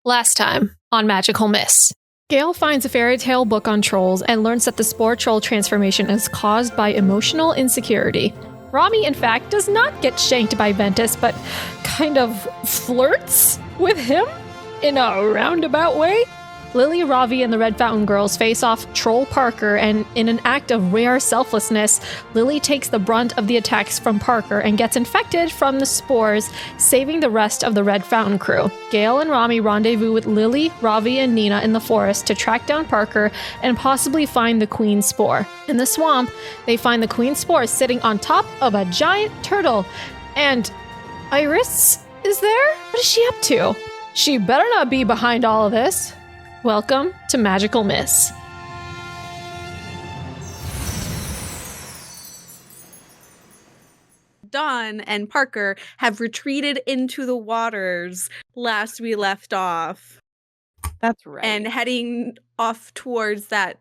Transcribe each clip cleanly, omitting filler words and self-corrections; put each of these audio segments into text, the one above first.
Last time on Magical Miss. Gayle finds a fairy tale book on trolls and learns that the spore troll transformation is caused by emotional insecurity. Romi, in fact, does not get shanked by Ventus, but kind of flirts with him in a roundabout way. Lily, Ravi, and the Red Fountain Girls face off Troll Parker, and in an act of rare selflessness, Lily takes the brunt of the attacks from Parker and gets infected from the spores, saving the rest of the Red Fountain crew. Gayle and Romi rendezvous with Lily, Ravi, and Nina in the forest to track down Parker and possibly find the Queen Spore. In the swamp, they find the Queen Spore sitting on top of a giant turtle. And Iris is there? What is she up to? She better not be behind all of this. Welcome to Magical Miss. Dawn and Parker have retreated into the waters last we left off. That's right. And heading off towards that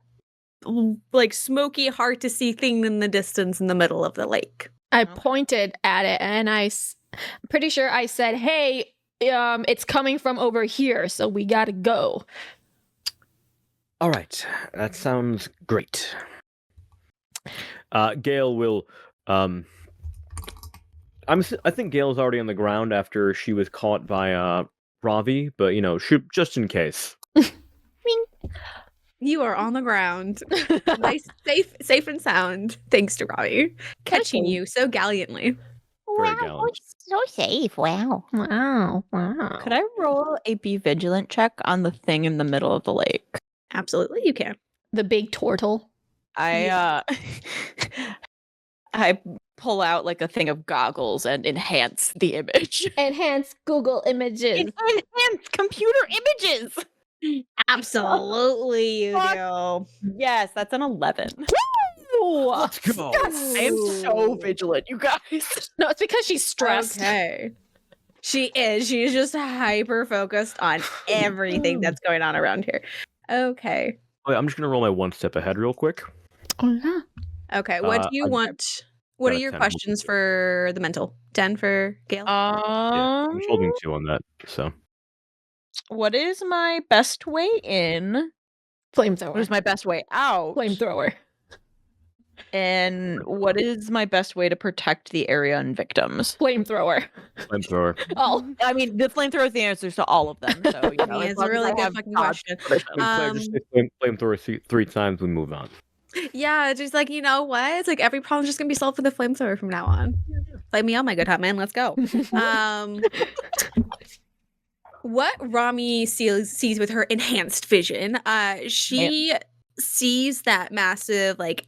like smoky, hard to see thing in the distance in the middle of the lake. I pointed at it and I'm pretty sure I said, hey, it's coming from over here, so we gotta go. All right, that sounds great. Gayle will. I think Gayle's already on the ground after she was caught by Ravi, but just in case. You are on the ground, nice, safe and sound. Thanks to Ravi catching you so gallantly. Wow, so safe. Wow. Could I roll a be vigilant check on the thing in the middle of the lake? Absolutely, you can. The big turtle. I pull out like a thing of goggles and enhance the image. Enhance Google Images. Enhance computer images. Absolutely, you do. Yes, that's an 11. Woo! Let's go. I am so vigilant, you guys. No, it's because she's stressed. Okay. She is. She's just hyper focused on everything that's going on around here. Okay. Wait, I'm just gonna roll my one step ahead real quick. Oh, yeah. Okay. What do you want? What are your 10. questions for the mental? 10 for Gayle? Yeah, I'm holding 2 on that. So, what is my best way in? Flamethrower. What is my best way out? Flamethrower. And what is my best way to protect the area and victims? Flamethrower. flamethrower. Oh, I mean, the flamethrower is the answers to all of them. So, It's a really good fucking question. Just say flamethrower 3 times. We move on. Yeah, just like, you know what? It's like every problem's just gonna be solved with a flamethrower from now on. Light me on, my good hot man. Let's go. What Romi sees with her enhanced vision, she sees that massive like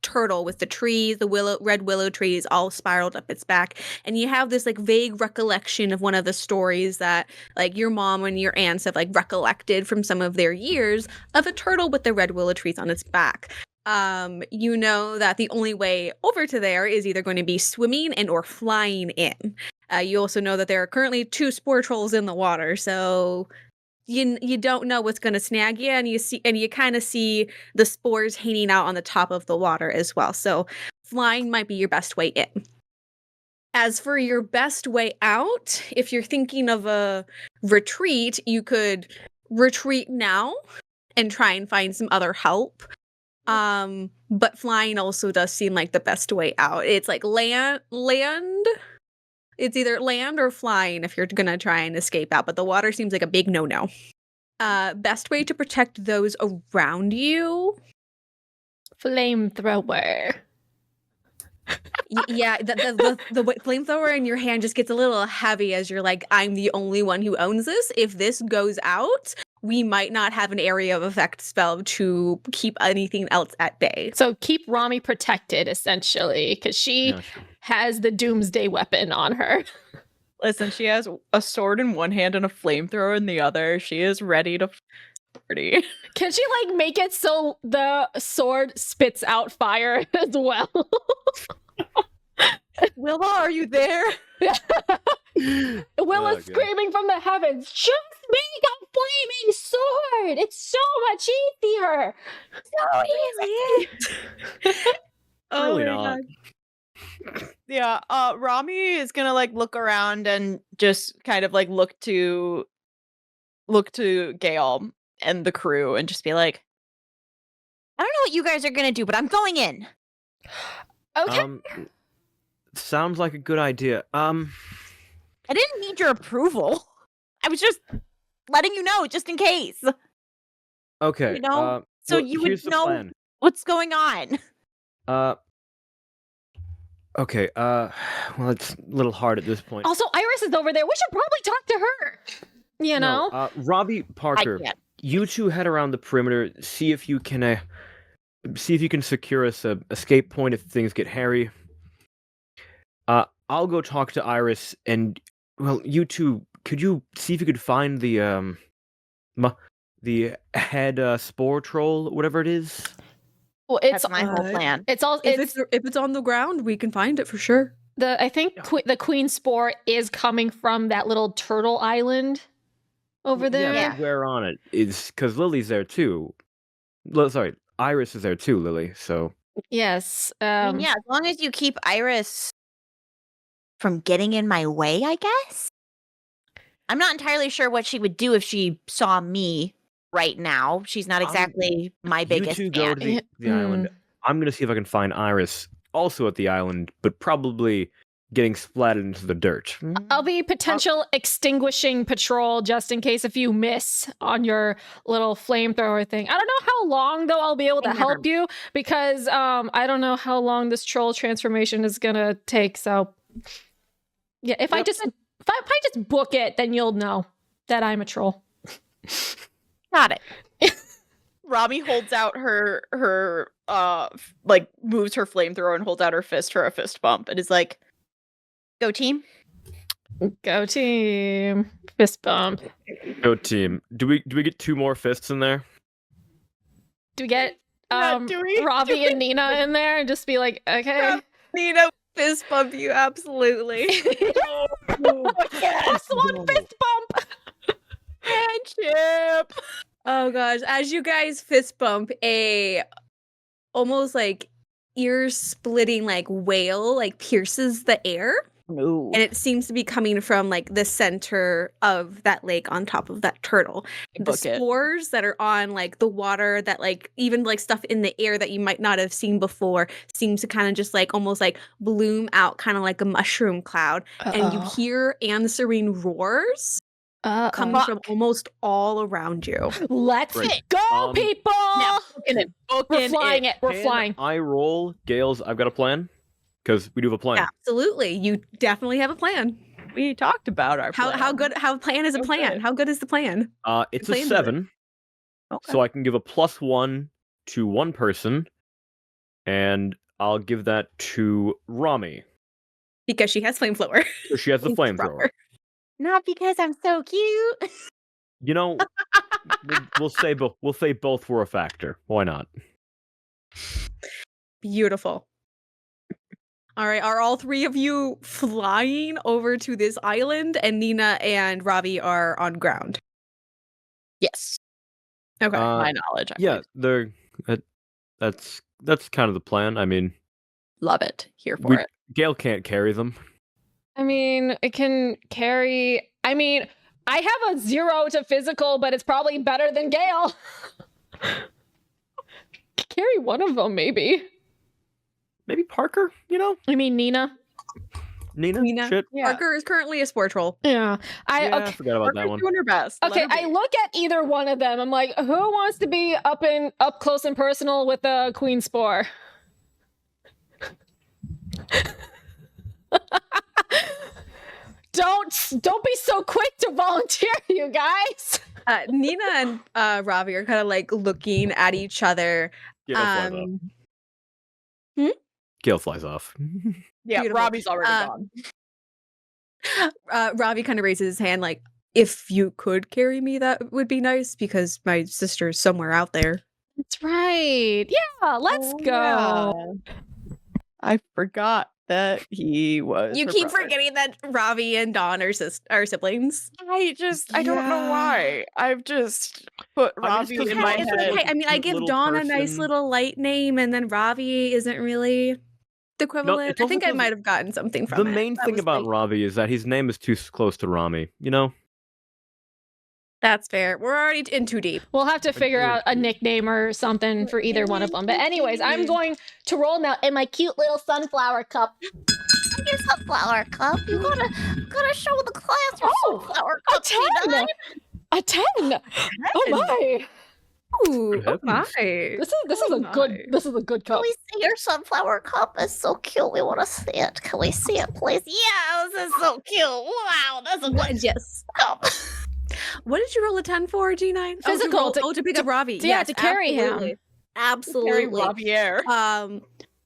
turtle with the trees, the red willow trees all spiraled up its back, and you have this like vague recollection of one of the stories that like your mom and your aunts have like recollected from some of their years of a turtle with the red willow trees on its back. You know that the only way over to there is either going to be swimming and or flying in. You also know that there are currently 2 spore trolls in the water, so you don't know what's going to snag you, and you kind of see the spores hanging out on the top of the water as well. So flying might be your best way in. As for your best way out, if you're thinking of a retreat, you could retreat now and try and find some other help. But flying also does seem like the best way out. It's like land. It's either land or flying if you're gonna try and escape out, but the water seems like a big no-no. Best way to protect those around you? Flamethrower. Yeah, the flamethrower in your hand just gets a little heavy as you're like, I'm the only one who owns this. If this goes out, we might not have an area of effect spell to keep anything else at bay. So keep Romi protected, essentially, because she has the doomsday weapon on her. Listen, she has a sword in one hand and a flamethrower in the other. She is ready to party. Can she like make it so the sword spits out fire as well? Willa, are you there? Willa's screaming from the heavens, just make a flaming sword! It's so much easier! So easy! Oh Really my not. God. Yeah, Romi is gonna like look around and just kind of like look to look to Gayle and the crew and just be like, I don't know what you guys are gonna do, but I'm going in. Okay. Sounds like a good idea. I didn't need your approval. I was just letting you know, just in case. Okay. You know, so well, you here's would the know plan. what's going on. Okay. Well, it's a little hard at this point. Also, Iris is over there. We should probably talk to her. You know? No, Robbie, Parker, can't. you two head around the perimeter. See if you can secure us a escape point if things get hairy. I'll go talk to Iris, and well, you two, could you see if you could find the head spore troll, whatever it is? Well, it's That's my whole plan. it's all If it's it's on the ground, we can find it for sure. I think the queen spore is coming from that little turtle island over there. Yeah, where on it is because Lily's there too. Sorry, Iris is there too, Lily. So Yes. I mean, yeah, as long as you keep Iris from getting in my way, I guess. I'm not entirely sure what she would do if she saw me right now. She's not exactly my biggest you two go fan. to the island. I'm gonna see if I can find Iris also at the island, but probably getting splatted into the dirt. I'll be potential extinguishing patrol just in case if you miss on your little flamethrower thing. I don't know how long though I'll be able to help you because I don't know how long this troll transformation is gonna take. So yeah, if I just book it, then you'll know that I'm a troll. Got it. Robbie holds out her moves her flamethrower and holds out her fist for a fist bump and is like, Go team. Go team. Fist bump. Go team. Do we get 2 more fists in there? Do we get do we? Robbie and Nina in there and just be like, okay. Nina, fist bump you absolutely. Plus 1 fist bump. handship. Oh gosh, as you guys fist bump, a almost like ear-splitting like wail like pierces the air. Ooh. And it seems to be coming from like the center of that lake on top of that turtle. The spores that are on like the water that like even like stuff in the air that you might not have seen before seems to kind of just like almost like bloom out kind of like a mushroom cloud. And you hear answering roars coming from almost all around you. Let's go, people! Now, We're flying it. We're flying. I roll Gale's I've got a plan? Because we do have a plan. Absolutely. You definitely have a plan. We talked about our plan. How plan is a plan? Okay. How good is the plan? It's a 7. Okay. So I can give a +1 to one person, and I'll give that to Romi. Because she has flamethrower. So she has the flamethrower. Not because I'm so cute. You know, we'll say both were a factor. Why not? Beautiful. All right, are all 3 of you flying over to this island and Nina and Robbie are on ground? Yes. Okay. My knowledge. That's kind of the plan. I mean, Love it. Here for it. Gale can't carry them. I mean, it can carry. I mean, I have a 0 to physical, but it's probably better than Gayle. Carry one of them, maybe. Maybe Parker, you know? I mean, Nina. Nina. Shit. Yeah. Parker is currently a spore troll. Yeah. I forgot about that Parker's one. doing her best. Okay, Let her I be. look at either one of them. I'm like, who wants to be up close and personal with the queen spore? Don't be so quick to volunteer, you guys. Nina and Robbie are kind of like looking at each other. Gale flies off. Gale flies off. Yeah, Beautiful. Robbie's already gone. Robbie kind of raises his hand like, if you could carry me, that would be nice because my sister's somewhere out there. That's right. Yeah, let's go. Yeah. I forgot that he was. You her keep brother. forgetting that Robbie and Dawn are siblings. I don't know why. I've just put I mean, it's Robbie 'cause in Dawn my is head. Okay, I mean, I cute give little Dawn a nice person. little light name, and then Robbie isn't really the equivalent. it's I also think I 'cause might have gotten something from The it. main That thing was about like- Ravi is that his name is too close to Romi, you know? That's fair. We're already in too deep. We'll have to figure out a nickname or something for either one of them. But anyways, I'm going to roll now in my cute little sunflower cup. Your sunflower cup. You gotta show the class your sunflower A cup. 10! A 10! Oh my! Ooh, Good oh my. heavens. This is a good Can cup. we see your sunflower cup? It's so cute. We want to see it. Can we see it, please? Yeah, this is so cute. Wow, that's a good Yes. cup. What did you roll a 10 for, G9? Physical, to pick up Ravi. yeah, to carry him. Absolutely. Carry Javier.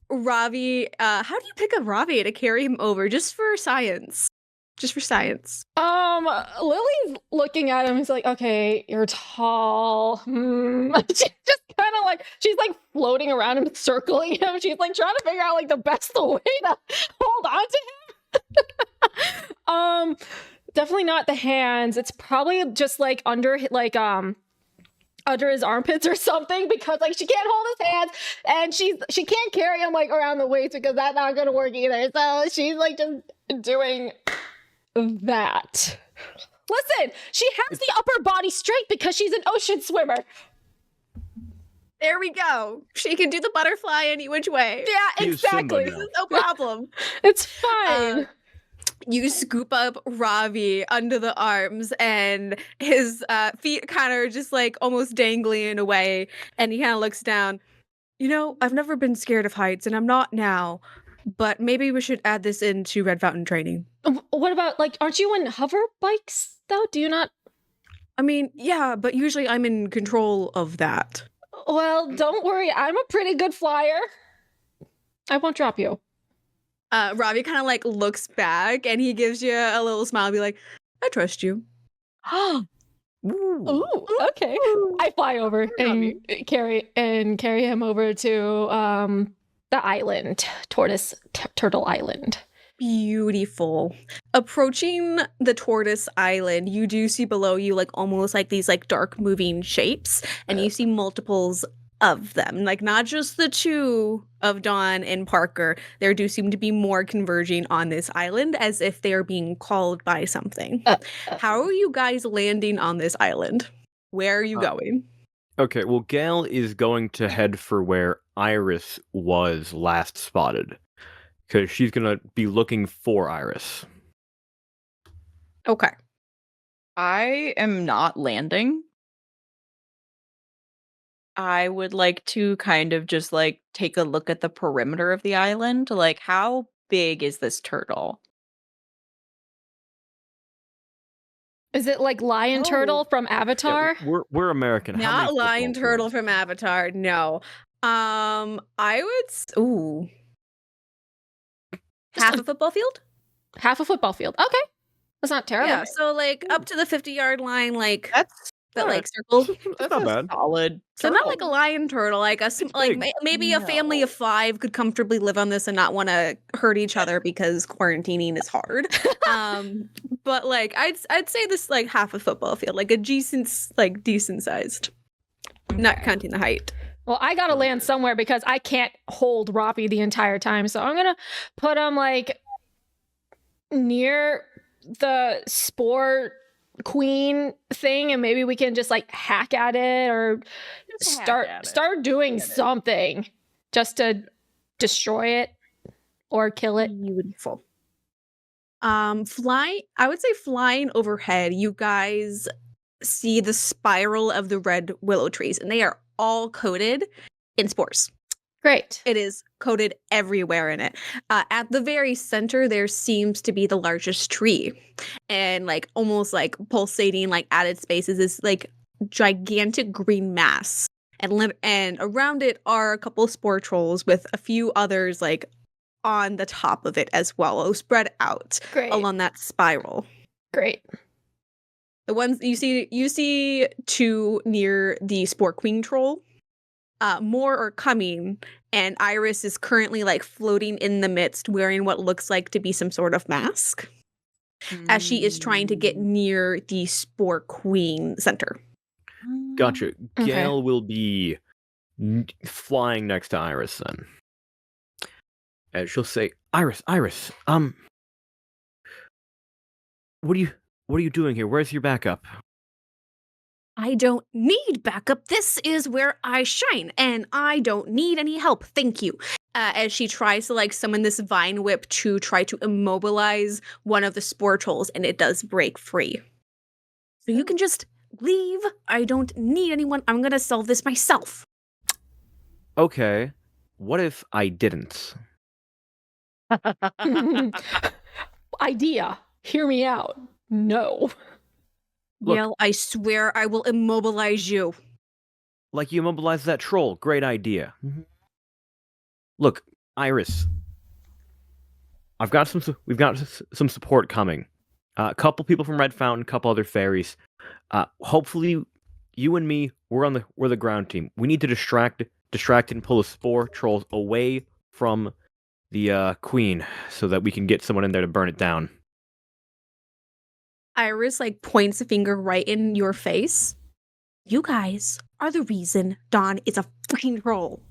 Ravi, how do you pick up Ravi to carry him over? Just for science. Just for science. Lily's looking at him. He's like, okay, you're tall. She's just kind of like, she's like floating around him, circling him. She's like trying to figure out like the best way to hold on to him. Definitely not the hands. It's probably just like under his armpits or something, because like she can't hold his hands and she can't carry him like around the waist because that's not gonna work either. So she's like just doing that. Listen, she has the upper body strength because she's an ocean swimmer. There we go. She can do the butterfly any which way. Yeah, Use Simba exactly. now. No problem. It's fine. You scoop up Ravi under the arms, and his feet kind of just like almost dangling away, and he kind of looks down. You know, I've never been scared of heights, and I'm not now, but maybe we should add this into Red Fountain training. What about like, aren't you in hover bikes though? Do you not? I mean, yeah, but usually I'm in control of that. Well, don't worry. I'm a pretty good flyer. I won't drop you. Ravi kind of like looks back, and he gives you a little smile, be like, I trust you. Ooh, okay. I fly over and carry him over to the island, Turtle Island. Beautiful. Approaching the Tortoise Island, you do see below you like almost like these like dark moving shapes, and you see multiples of them. Like not just the two of Dawn and Parker. There do seem to be more converging on this island as if they are being called by something. How are you guys landing on this island? Where are you going? Okay, well, Gayle is going to head for where Iris was last spotted, because she's gonna be looking for Iris. Okay. I am not landing. I would like to kind of just like take a look at the perimeter of the island. Like, how big is this turtle? Is it like Lion Turtle from Avatar? Yeah, we're American. How many Not Lion football Turtle fields? from Avatar, no. I would ooh. Half a football field? Half a football field. Okay. That's not terrible. Yeah, so like up to the 50-yard line, like That's that alright. like circle. That's not bad. solid. So not like a lion turtle, like big. maybe a family of No. 5 could comfortably live on this and not want to hurt each other because quarantining is hard. But like I'd say this like half a football field, like a decent sized, not counting the height. Well, I gotta land somewhere because I can't hold Robbie the entire time. So I'm gonna put him like near the spore queen thing, and maybe we can just like hack at it or Just hack at it. start doing something just to destroy it or kill it. Beautiful. I would say flying overhead, you guys see the spiral of the red willow trees, and they are all coated in spores. Great. It is coated everywhere in it. At the very center, there seems to be the largest tree, and like almost like pulsating, like added spaces, is like gigantic green mass, and around it are a couple of spore trolls with a few others like on the top of it as well, spread out Great. along that spiral. Great. The ones you see 2 near the spore queen troll. More are coming, and Iris is currently like floating in the midst, wearing what looks like to be some sort of mask, as she is trying to get near the spore queen center. Gotcha. Okay. Gayle will be flying next to Iris then. And she'll say, Iris, what are you doing here? Where's your backup? I don't need backup. This is where I shine, and I don't need any help. Thank you. As she tries to like summon this vine whip to try to immobilize one of the spore trolls, and it does break free. So you can just leave. I don't need anyone. I'm gonna solve this myself. Okay, what if I didn't? Idea. Hear me out. No. Look. Gayle, I swear I will immobilize you. Like you immobilized that troll. Great idea. Look, Iris. We've got some support coming. A couple people from Red Fountain, a couple other fairies. Hopefully, you and me, we're the ground team. We need to distract and pull the spore trolls away from the queen, so that we can get someone in there to burn it down. Iris like points a finger right in your face. You guys are the reason Dawn is a freaking troll.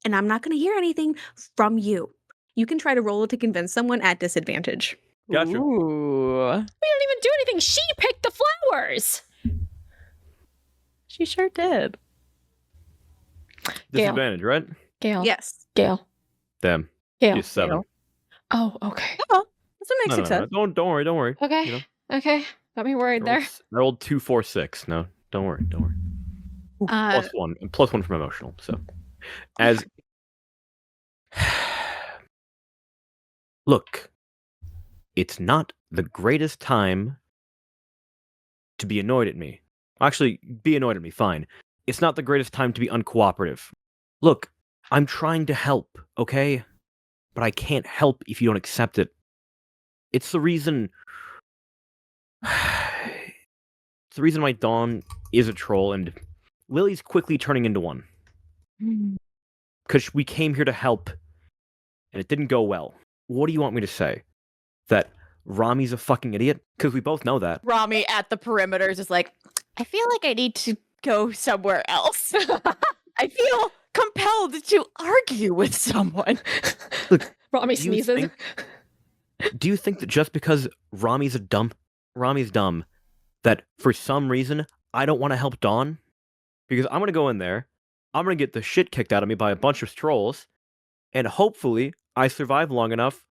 And I'm not going to hear anything from you. You can try to roll to convince someone at disadvantage. Gotcha. Ooh. We didn't even do anything. She picked the flowers. She sure did. Gayle. Disadvantage, right? Gayle. Yes. Gayle. Them. Gayle. It's 7. Oh, okay. Oh, that's a No, makes sense. Don't worry. Okay. You know, Okay. Got me worried there. I rolled 2, 4, 6. No, don't worry. Plus one from emotional. So, as look, it's not the greatest time to be annoyed at me. Actually, be annoyed at me, fine. It's not the greatest time to be uncooperative. Look, I'm trying to help, okay? But I can't help if you don't accept it. It's the reason... It's the reason why Dawn is a troll and Lily's quickly turning into one. Because we came here to help, and it didn't go well. What do you want me to say? That Romi's a fucking idiot? Because we both know that. Romi at the perimeters is like, I feel like I need to go somewhere else. I feel compelled to argue with someone. Look, Romi sneezes. Do you think that just because Romi's dumb, that for some reason I don't want to help Dawn? Because I'm going to go in there, I'm going to get the shit kicked out of me by a bunch of trolls, and hopefully I survive long enough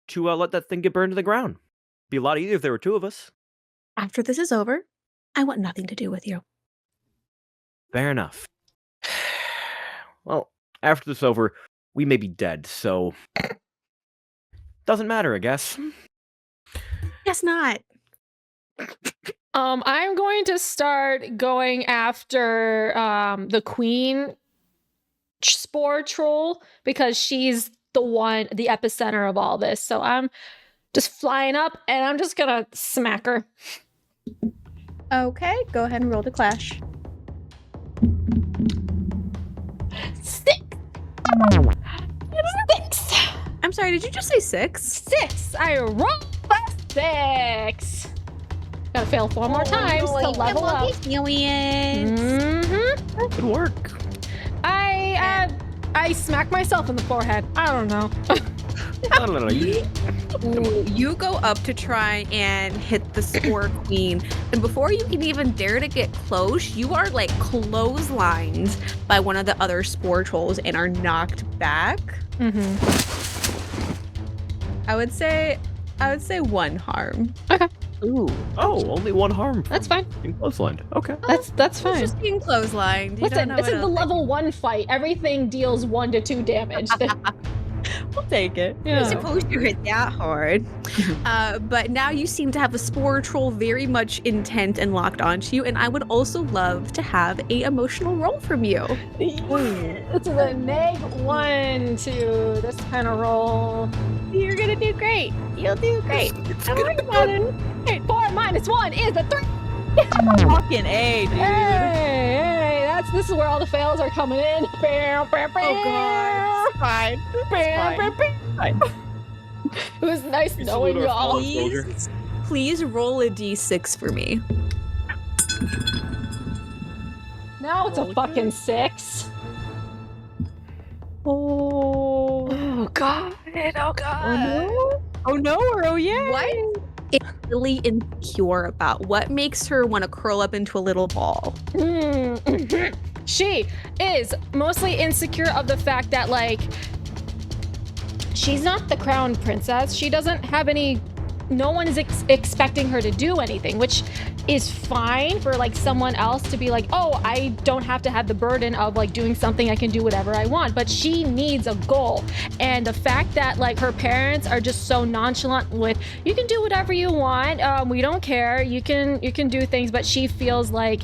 to let that thing get burned to the ground. Be a lot easier if there were 2 of us. After this is over, I want nothing to do with you. Fair enough. Well, after this is over, we may be dead, so... Doesn't matter, I guess. Guess not. I'm going to start going after the queen spore troll because she's the epicenter of all this. So I'm just flying up and I'm just gonna smack her. Okay, go ahead and roll to clash. 6. 6. I'm sorry, did you just say 6? 6. I rolled a 6. Gotta fail 4 more times to level up. Mm-hmm. Good work. I smack myself in the forehead. I don't know. I don't know. You go up to try and hit the spore queen, and before you can even dare to get close, you are like clotheslined by one of the other spore trolls and are knocked back. Mm-hmm. I would say 1 harm. Okay. Ooh. Oh, only 1 harm. That's fine. Being clotheslined. Okay. That's It's fine. just being clotheslined. You Listen, don't know this what is the else. level 1 fight. Everything deals 1 to 2 damage. We'll take it. I Yeah. suppose you hit that hard. But now you seem to have the spore troll very much intent and locked onto you, and I would also love to have a emotional roll from you. It's a -1 to this kind of roll. You're gonna do great. You'll do great. I'm worried about it. 4 minus 1 is a 3. Fucking A, dude. Hey, this is where all the fails are coming in. Oh God. It's fine. Fine. It was nice We knowing salute our y'all. fallen soldier. Please roll a d6 for me. Now it's a fucking 6. Oh. Oh god. Oh god. Oh no or oh yeah. What? It really insecure about? What makes her want to curl up into a little ball? She is mostly insecure of the fact that, like, she's not the crown princess. She doesn't have any, no one is expecting her to do anything, which is fine for like someone else to be like, oh, I don't have to have the burden of like doing something. I can do whatever I want. But she needs a goal. And the fact that like her parents are just so nonchalant with, you can do whatever you want. We don't care. You can do things. But she feels like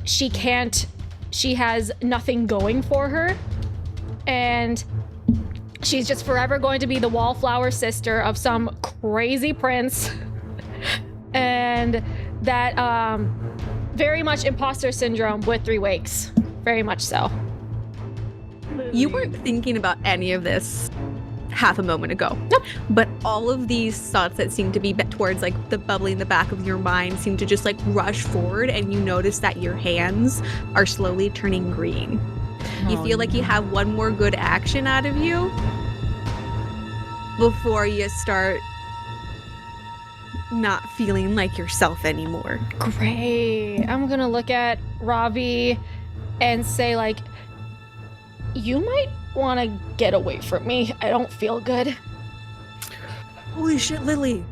she can't, she has nothing going for her. And she's just forever going to be the wallflower sister of some crazy prince. And that very much imposter syndrome with 3 wakes. Very much so. You weren't thinking about any of this half a moment ago. Nope. But all of these thoughts that seem to be towards like the bubbly in the back of your mind seem to just like rush forward, and you notice that your hands are slowly turning green. You feel like you have one more good action out of you before you start not feeling like yourself anymore. Great. I'm gonna look at Ravi and say, like, you might want to get away from me. I don't feel good. Holy shit, Lily.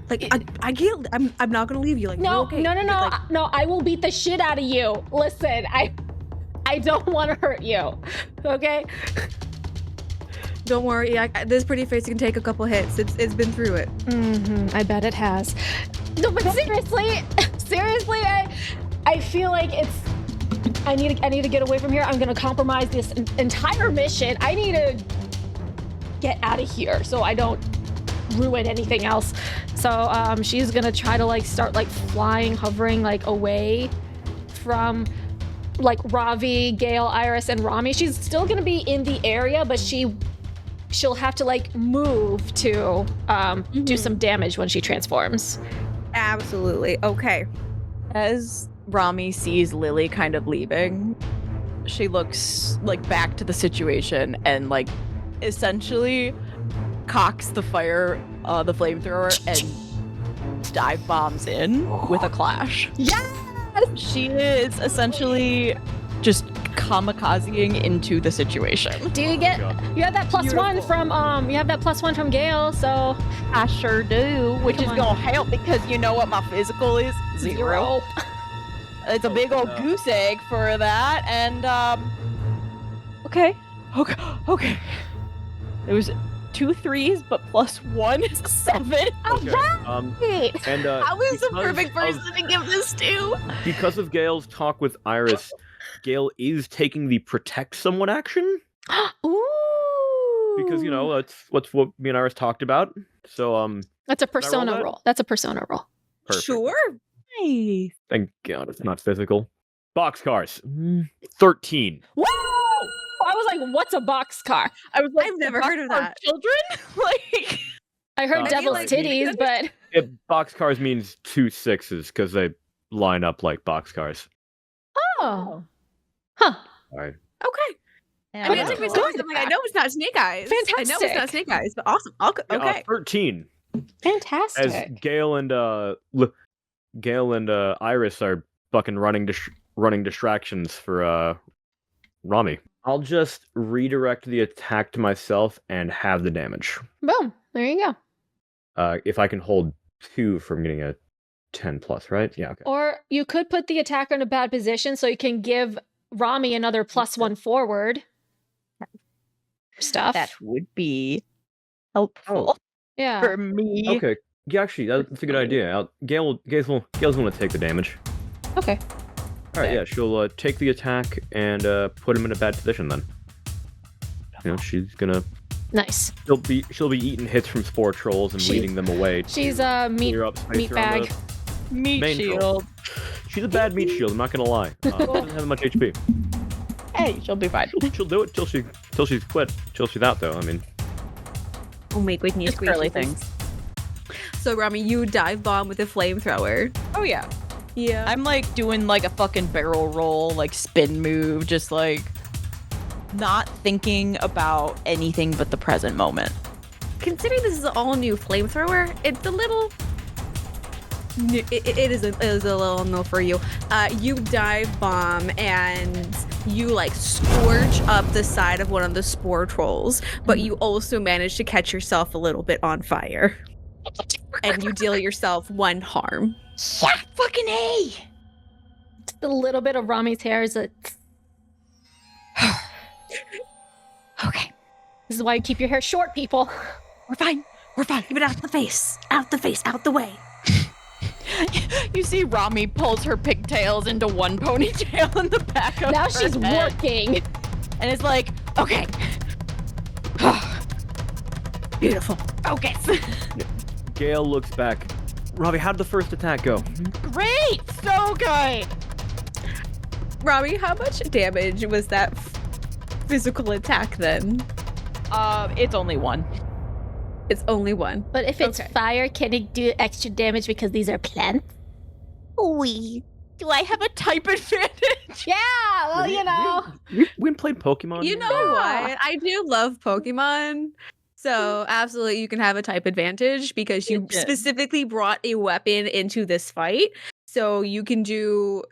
Like, I can't, I'm not gonna leave you. Like, No, you're okay. Like, no, I will beat the shit out of you. Listen, I don't want to hurt you, okay? don't worry, this pretty face can take a couple hits. It's been through it. I bet it has. No, but seriously, I feel like I need to get away from here. I'm gonna compromise this entire mission. I need to get out of here so I don't ruin anything else. So she's gonna try to like start like flying, hovering like away from like Ravi, Gayle, Iris, and Romi. She's still gonna be in the area, but she'll have to like move to do some damage when she transforms. Absolutely. Okay. As Romi sees Lily kind of leaving, she looks like back to the situation and like essentially cocks the flamethrower and dive bombs in with a clash. Yes! She is essentially just kamikazing into the situation. Do you get? You have that +1 from you have that +1 from Gayle, so I sure do, which is gonna help because you know what my physical is? 0. It's a big old goose egg for that, and okay. It was 2 3s, but +1 is 7. Okay. And I was the perfect because person to give this to. Because of Gale's talk with Iris, Gayle is taking the protect someone action. Ooh. Because that's what me and Iris talked about. So that's a persona roll. That's a persona roll. Perfect. Sure. Nice. Thank God it's not physical. Boxcars. 13. Woo! I was like, what's a boxcar? I was like, I've never heard of that. Children? Like, I heard I devil's like- titties, but Boxcars means 2 6s because they line up like boxcars. oh, huh? All right. Okay. yeah, I mean, Yeah. it took me Good. so long. I'm like, I know it's not Snake Eyes. I know it's Fantastic. not Snake Eyes, but awesome. Okay. 13. Fantastic. As Gayle and Iris are fucking running distractions for Romi. I'll just redirect the attack to myself and have the damage. Boom. There you go. If I can hold 2 from getting a 10+, right? Yeah. Okay. Or you could put the attacker in a bad position so you can give Romi another +1 forward. Stuff. that would be helpful Yeah. for me. Okay. Yeah, actually, that's a good idea. Gale's going to take the damage. Okay. All right. Yeah, she'll take the attack and put him in a bad position. Then, she's gonna. Nice. She'll be eating hits from spore trolls and leading them away. She's a meat Clear up space around bag. the Meat main shield. troll. She's a bad meat shield. I'm not gonna lie. Doesn't have much HP. Hey, she'll be fine. She'll do it till she's quit. Till she's out though. I mean, Oh my goodness It's early gracious. things. So, Romi, you dive bomb with a flamethrower. Oh yeah. Yeah. I'm like doing like a fucking barrel roll, like spin move, just like not thinking about anything but the present moment. Considering this is an all new flamethrower, it's a little It is a little no for you. You dive bomb and you like scorch up the side of one of the spore trolls, but you also manage to catch yourself a little bit on fire. And you deal yourself 1 harm. Yeah, fucking A! Just a little bit of Rami's hair is a... Okay, This is why you keep your hair short, people. we're fine. We're fine. Keep it out the face. Out the face. Out the way. You see Romi pulls her pigtails into one ponytail in the back of Now her she's head, working. and it's like, okay. Beautiful. Focus. Gayle looks back. Robbie, how did the first attack go? Great! So good! Robbie, how much damage was that physical attack then? It's only 1. It's only 1. But if it's Okay. fire, can it do extra damage because these are plants? Do I have a type advantage? Yeah, well, you know. We played Pokemon. You know what? I do love Pokemon. So absolutely you can have a type advantage because you Yeah. specifically brought a weapon into this fight. So you can do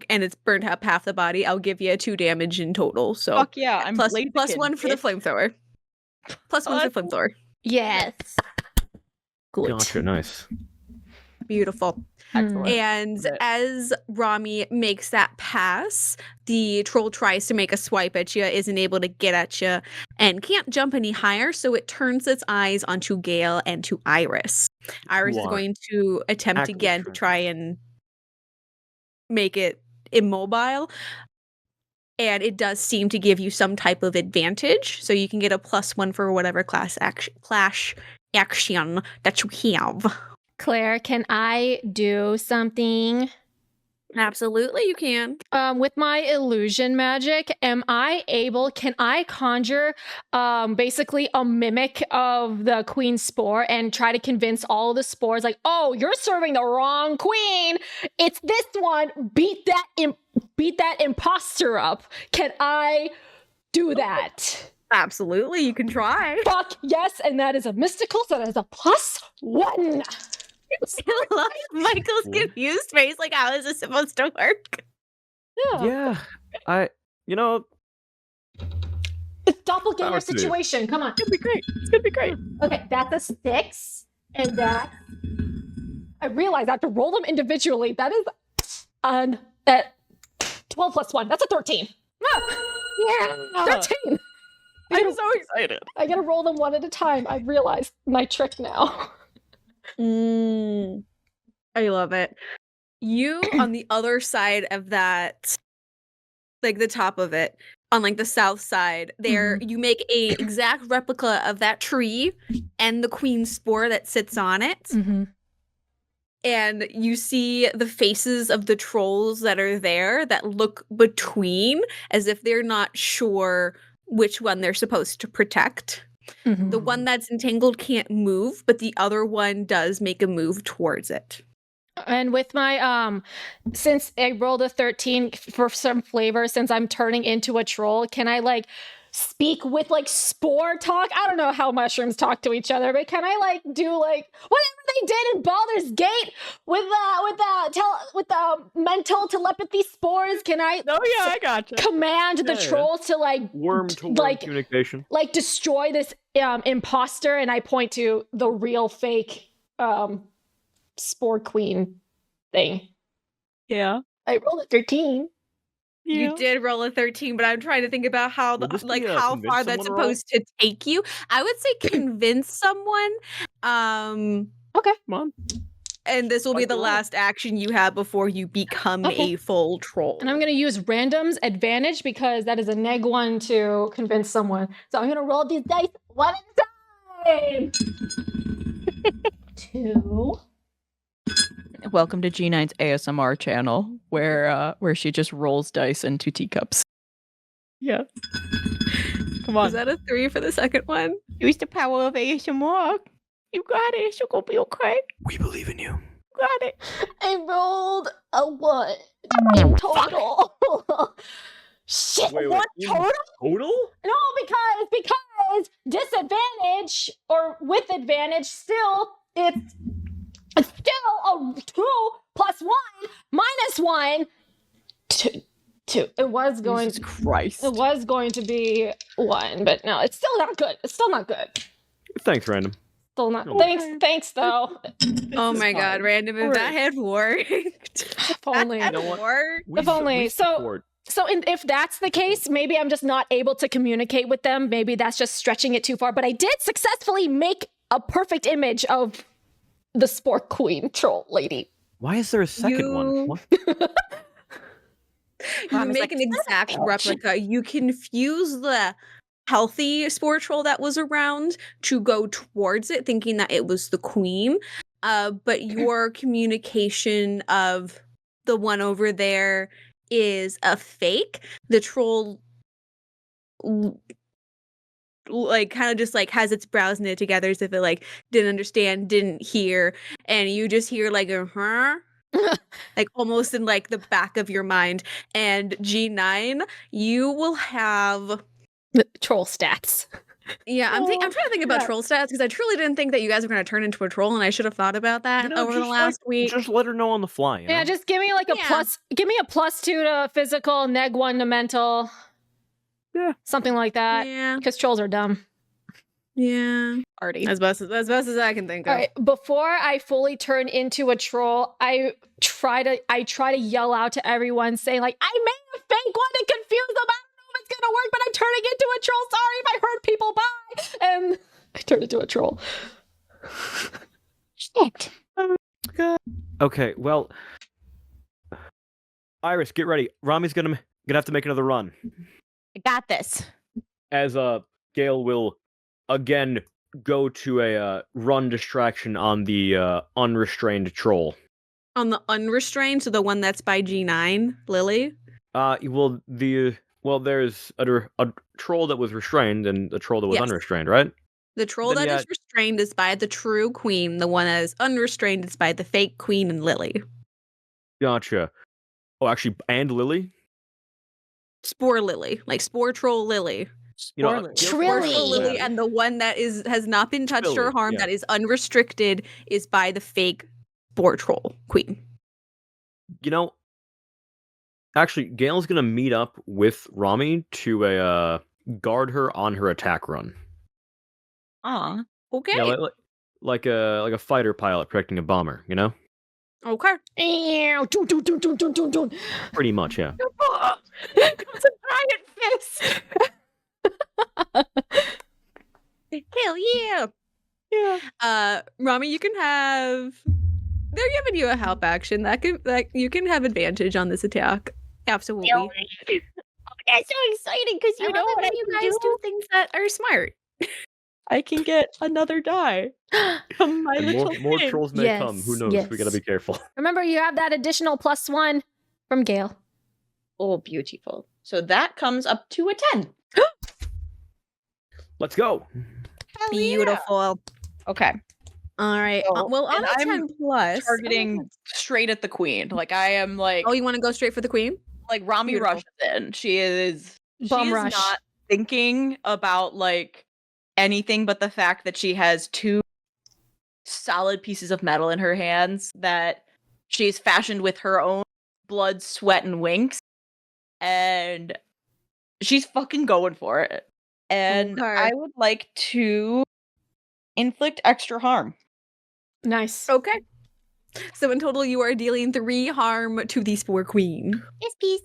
and it's burned up half the body. I'll give you 2 damage in total. So Fuck yeah, I'm plus Blaziken, 1 for the bitch. flamethrower. Plus 1 for the flamethrower. Yes. Good. Gotcha, nice. Beautiful. Excellent. And But- as Romi makes that pass, the troll tries to make a swipe at you, isn't able to get at you, and can't jump any higher, so it turns its eyes onto Gayle and to Iris. Iris is Why? going to attempt Actively again to trying. try and make it immobile. And it does seem to give you some type of advantage, so you can get a +1 for whatever clash action that you have. Claire, can I do something? Absolutely, you can. With my illusion magic, can I conjure basically a mimic of the queen spore and try to convince all the spores like, oh, you're serving the wrong queen. It's this one. Beat that imposter up. Can I do that? Absolutely, you can try. Fuck yes, and that is a mystical, so that is a +1. I love Michael's confused face. Like, how is this supposed to work? Yeah. Yeah. It's doppelganger Power to you. situation. Come on. It's gonna be great. It's gonna be great. Okay, that's a 6, and that I realize I have to roll them individually. That is an 12 plus 1. That's a 13. Yeah. 13. I'm so excited. I gotta roll them one at a time. I realized my trick now. I love it. You on the other side of that, like the top of it, on like the south side, there you make a exact replica of that tree and the queen spore that sits on it. Mm-hmm. And you see the faces of the trolls that are there that look between as if they're not sure which one they're supposed to protect. The one that's entangled can't move, but the other one does make a move towards it. And with my since I rolled a 13 for some flavor, since I'm turning into a troll, can I like speak with like spore talk? I don't know how mushrooms talk to each other, but can I like do like whatever they did in Baldur's Gate with the mental telepathy spores? Can I Oh yeah, I gotcha. command the Yeah. trolls to like Worm to worm like communication. destroy this imposter? And I point to the real fake spore queen thing. Yeah. I rolled a 13. You did roll a 13, but I'm trying to think about how Will this be like a how convince far that's someone roll? supposed to take you. I would say convince someone. Okay. Come on. And this will be Like the that. last action you have before you become Okay. a full troll. And I'm going to use random's advantage because that is a -1 to convince someone. So I'm going to roll these dice one at a time. 2. Welcome to G9's ASMR channel, where she just rolls dice into teacups. Yeah. Come on. Was that a 3 for the second one? Use the power of ASMR. You got it. It's gonna be okay. We believe in you. You got it. I rolled a 1 in total. Shit, Wait, what in total? Total? No, because disadvantage or with advantage, still it's still a 2 plus 1 minus 1. 2. It was going. Jesus Christ. It was going to be 1, but no, it's still not good. It's still not good. Thanks, random. Still not. Okay. Thanks though. Oh my god, fine. random! If that had worked, If only. that know what? worked. If only. We So- support. If that's the case, maybe I'm just not able to communicate with them. Maybe that's just stretching it too far. But I did successfully make a perfect image of the Sport Queen troll lady. Why is there a second You- one? What? You Rami's make like, an exact replica. You confuse the healthy spore troll that was around to go towards it, thinking that it was the queen. But your communication of the one over there is a fake. The troll like kind of just like has its brows knit together as if it like didn't understand, didn't hear, and you just hear like a like almost in like the back of your mind. And G9, you will have Troll stats. I'm trying to think about yeah. troll stats because I truly didn't think that you guys were going to turn into a troll, and I should have thought about that You know, over the just, last week. Just let her know on the fly. You know? Yeah, just give me like a Yeah. plus. Give me a +2 to physical, -1 to mental. Yeah. Something like that. Yeah, Because trolls are dumb. yeah. Artie. As best as I can think of. All right. Before I fully turn into a troll, I try to yell out to everyone, saying like, "I made a fake one to confuse them. I don't know if it's gonna work, but I'm turning into a troll. Sorry if I hurt people. Bye." And I turn into a troll. Shit. Okay, well, Iris, get ready. Rami's gonna have to make another run. I got this. As Gayle will again go to a run distraction on the unrestrained troll. On the unrestrained, so the one that's by G9, Lily. There's a troll that was restrained and a troll that was Yes. unrestrained, right? The troll Then that is restrained is by the true queen. The one that is unrestrained is by the fake queen and Lily. Gotcha. Oh, actually, and Lily? Spore Lily, like spore troll Lily. You know, Lily. Spore troll Trilly. Lily, and the one that has not been touched or Trilly, harmed, yeah. that is unrestricted, is by the fake spore troll queen. You know, actually, Gayle's gonna meet up with Romi to guard her on her attack run. Aw. Okay. Yeah, like a fighter pilot protecting a bomber. You know, Okay. Ew, dun, dun, dun, dun, dun, dun, dun. pretty much, yeah. It's a giant fist. Hell yeah. Yeah. Romi, you can have. They're giving you a help action. That you can have advantage on this attack. Absolutely. That's so exciting because you know what you I guys can do things that are smart. I can get another die from my And little more thing. trolls may come. Who knows? We gotta yes. be careful. Remember, you have that additional +1 from Gayle. Oh, beautiful. So that comes up to a 10. Let's go. Beautiful. Okay. All right. So- Well, on and a I'm 10 plus. Targeting straight at the queen. Like I am like Oh, you want to go straight for the queen? like Romi Beautiful. rushes in. She is Bum rush. not thinking about like anything but the fact that she has 2 solid pieces of metal in her hands that she's fashioned with her own blood, sweat, and winks. And she's fucking going for it. And Okay. I would like to inflict extra harm. Nice. Okay. So in total, you are dealing 3 harm to the spore queen. Yes, peace.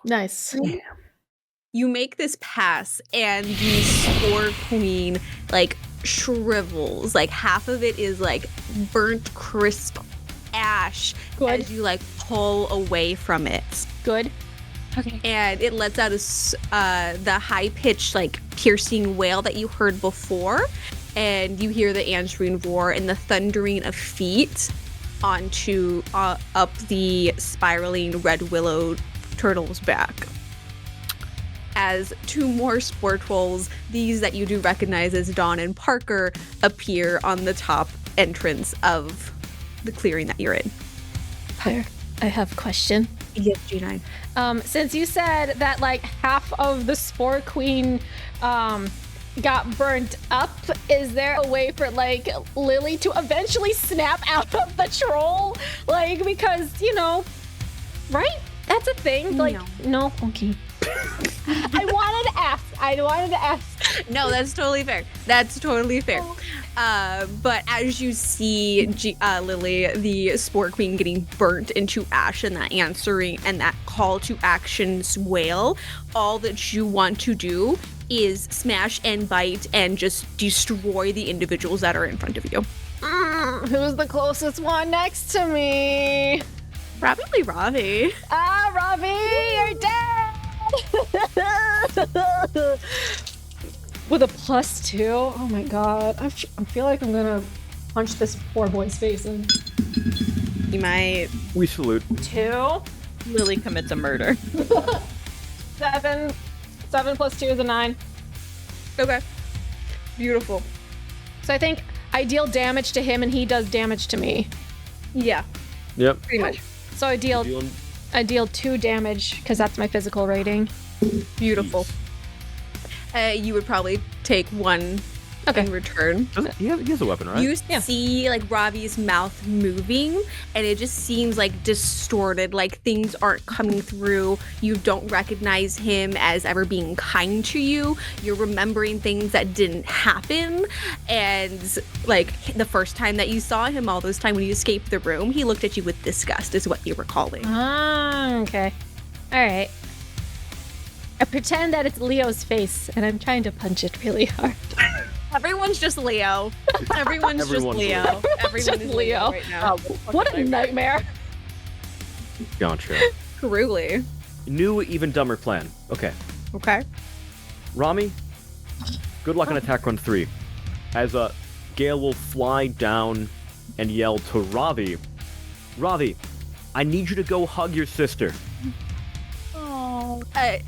Nice. You make this pass, and the spore queen like shrivels. Like half of it is like burnt, crisp ash Good. as you like pull away from it. Good. Okay. And it lets out the high pitched like piercing wail that you heard before, and you hear the answering roar and the thundering of feet onto up the spiraling red willow turtle's back. As 2 more spore trolls, these that you do recognize as Dawn and Parker, appear on the top entrance of the clearing that you're in. I have a question. Yes, G9. Since you said that like half of the spore queen got burnt up, is there a way for like Lily to eventually snap out of the troll? Like, because, you know, right? That's a thing. Like, no? Okay. I wanted to ask. No, that's totally fair. That's totally fair. But as you see Lily, the Spore Queen, getting burnt into ash and that answering and that call to action's wail, all that you want to do is smash and bite and just destroy the individuals that are in front of you. Who's the closest one next to me? Probably Ravi. Ravi, you're dead! With a +2? Oh my god. I feel like I'm gonna punch this poor boy's face in. You might. We salute. 2? Lily commits a murder. 7. 7 + 2 is a 9. Okay. Beautiful. So I think I deal damage to him and he does damage to me. Yeah. Yep. Pretty much. So I deal 2 damage because that's my physical rating. Beautiful. You would probably take 1 in return. He has a weapon, right? You see like Ravi's mouth moving and it just seems like distorted, like things aren't coming through. You don't recognize him as ever being kind to you. You're remembering things that didn't happen, and like the first time that you saw him, all those time when you escaped the room, he looked at you with disgust is what you're recalling. Okay. All right. I pretend that it's Leo's face and I'm trying to punch it really hard. Everyone's just Leo. Everyone's just Leo. Everyone is Leo right now. What a nightmare. Gotcha. Truly. New, even dumber plan. Okay. Okay. Romi, good luck on attack run 3. As Gayle will fly down and yell to Ravi, Ravi, I need you to go hug your sister.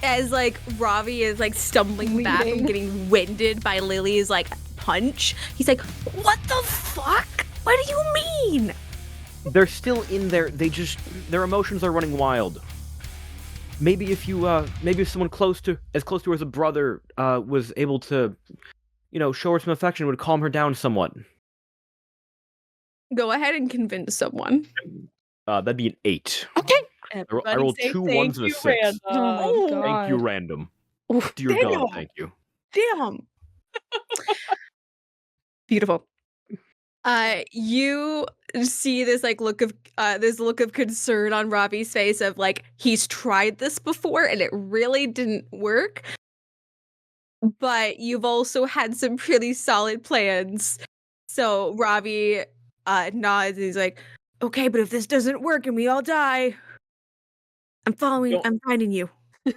As like Ravi is like stumbling back and getting winded by Lily's like punch, he's like, "What the fuck? What do you mean?" They're still in there. Their emotions are running wild. Maybe if someone as close to her as a brother was able to, show her some affection, would calm her down somewhat. Go ahead and convince someone. That'd be an 8. Okay. I rolled 2 1s and a 6. Oh my god. Thank you, random. Dear God, thank you. Damn. Beautiful. You see this look of concern on Ravi's face of like he's tried this before and it really didn't work. But you've also had some pretty solid plans. So Ravi nods and he's like, "Okay, but if this doesn't work and we all die, I'm finding you."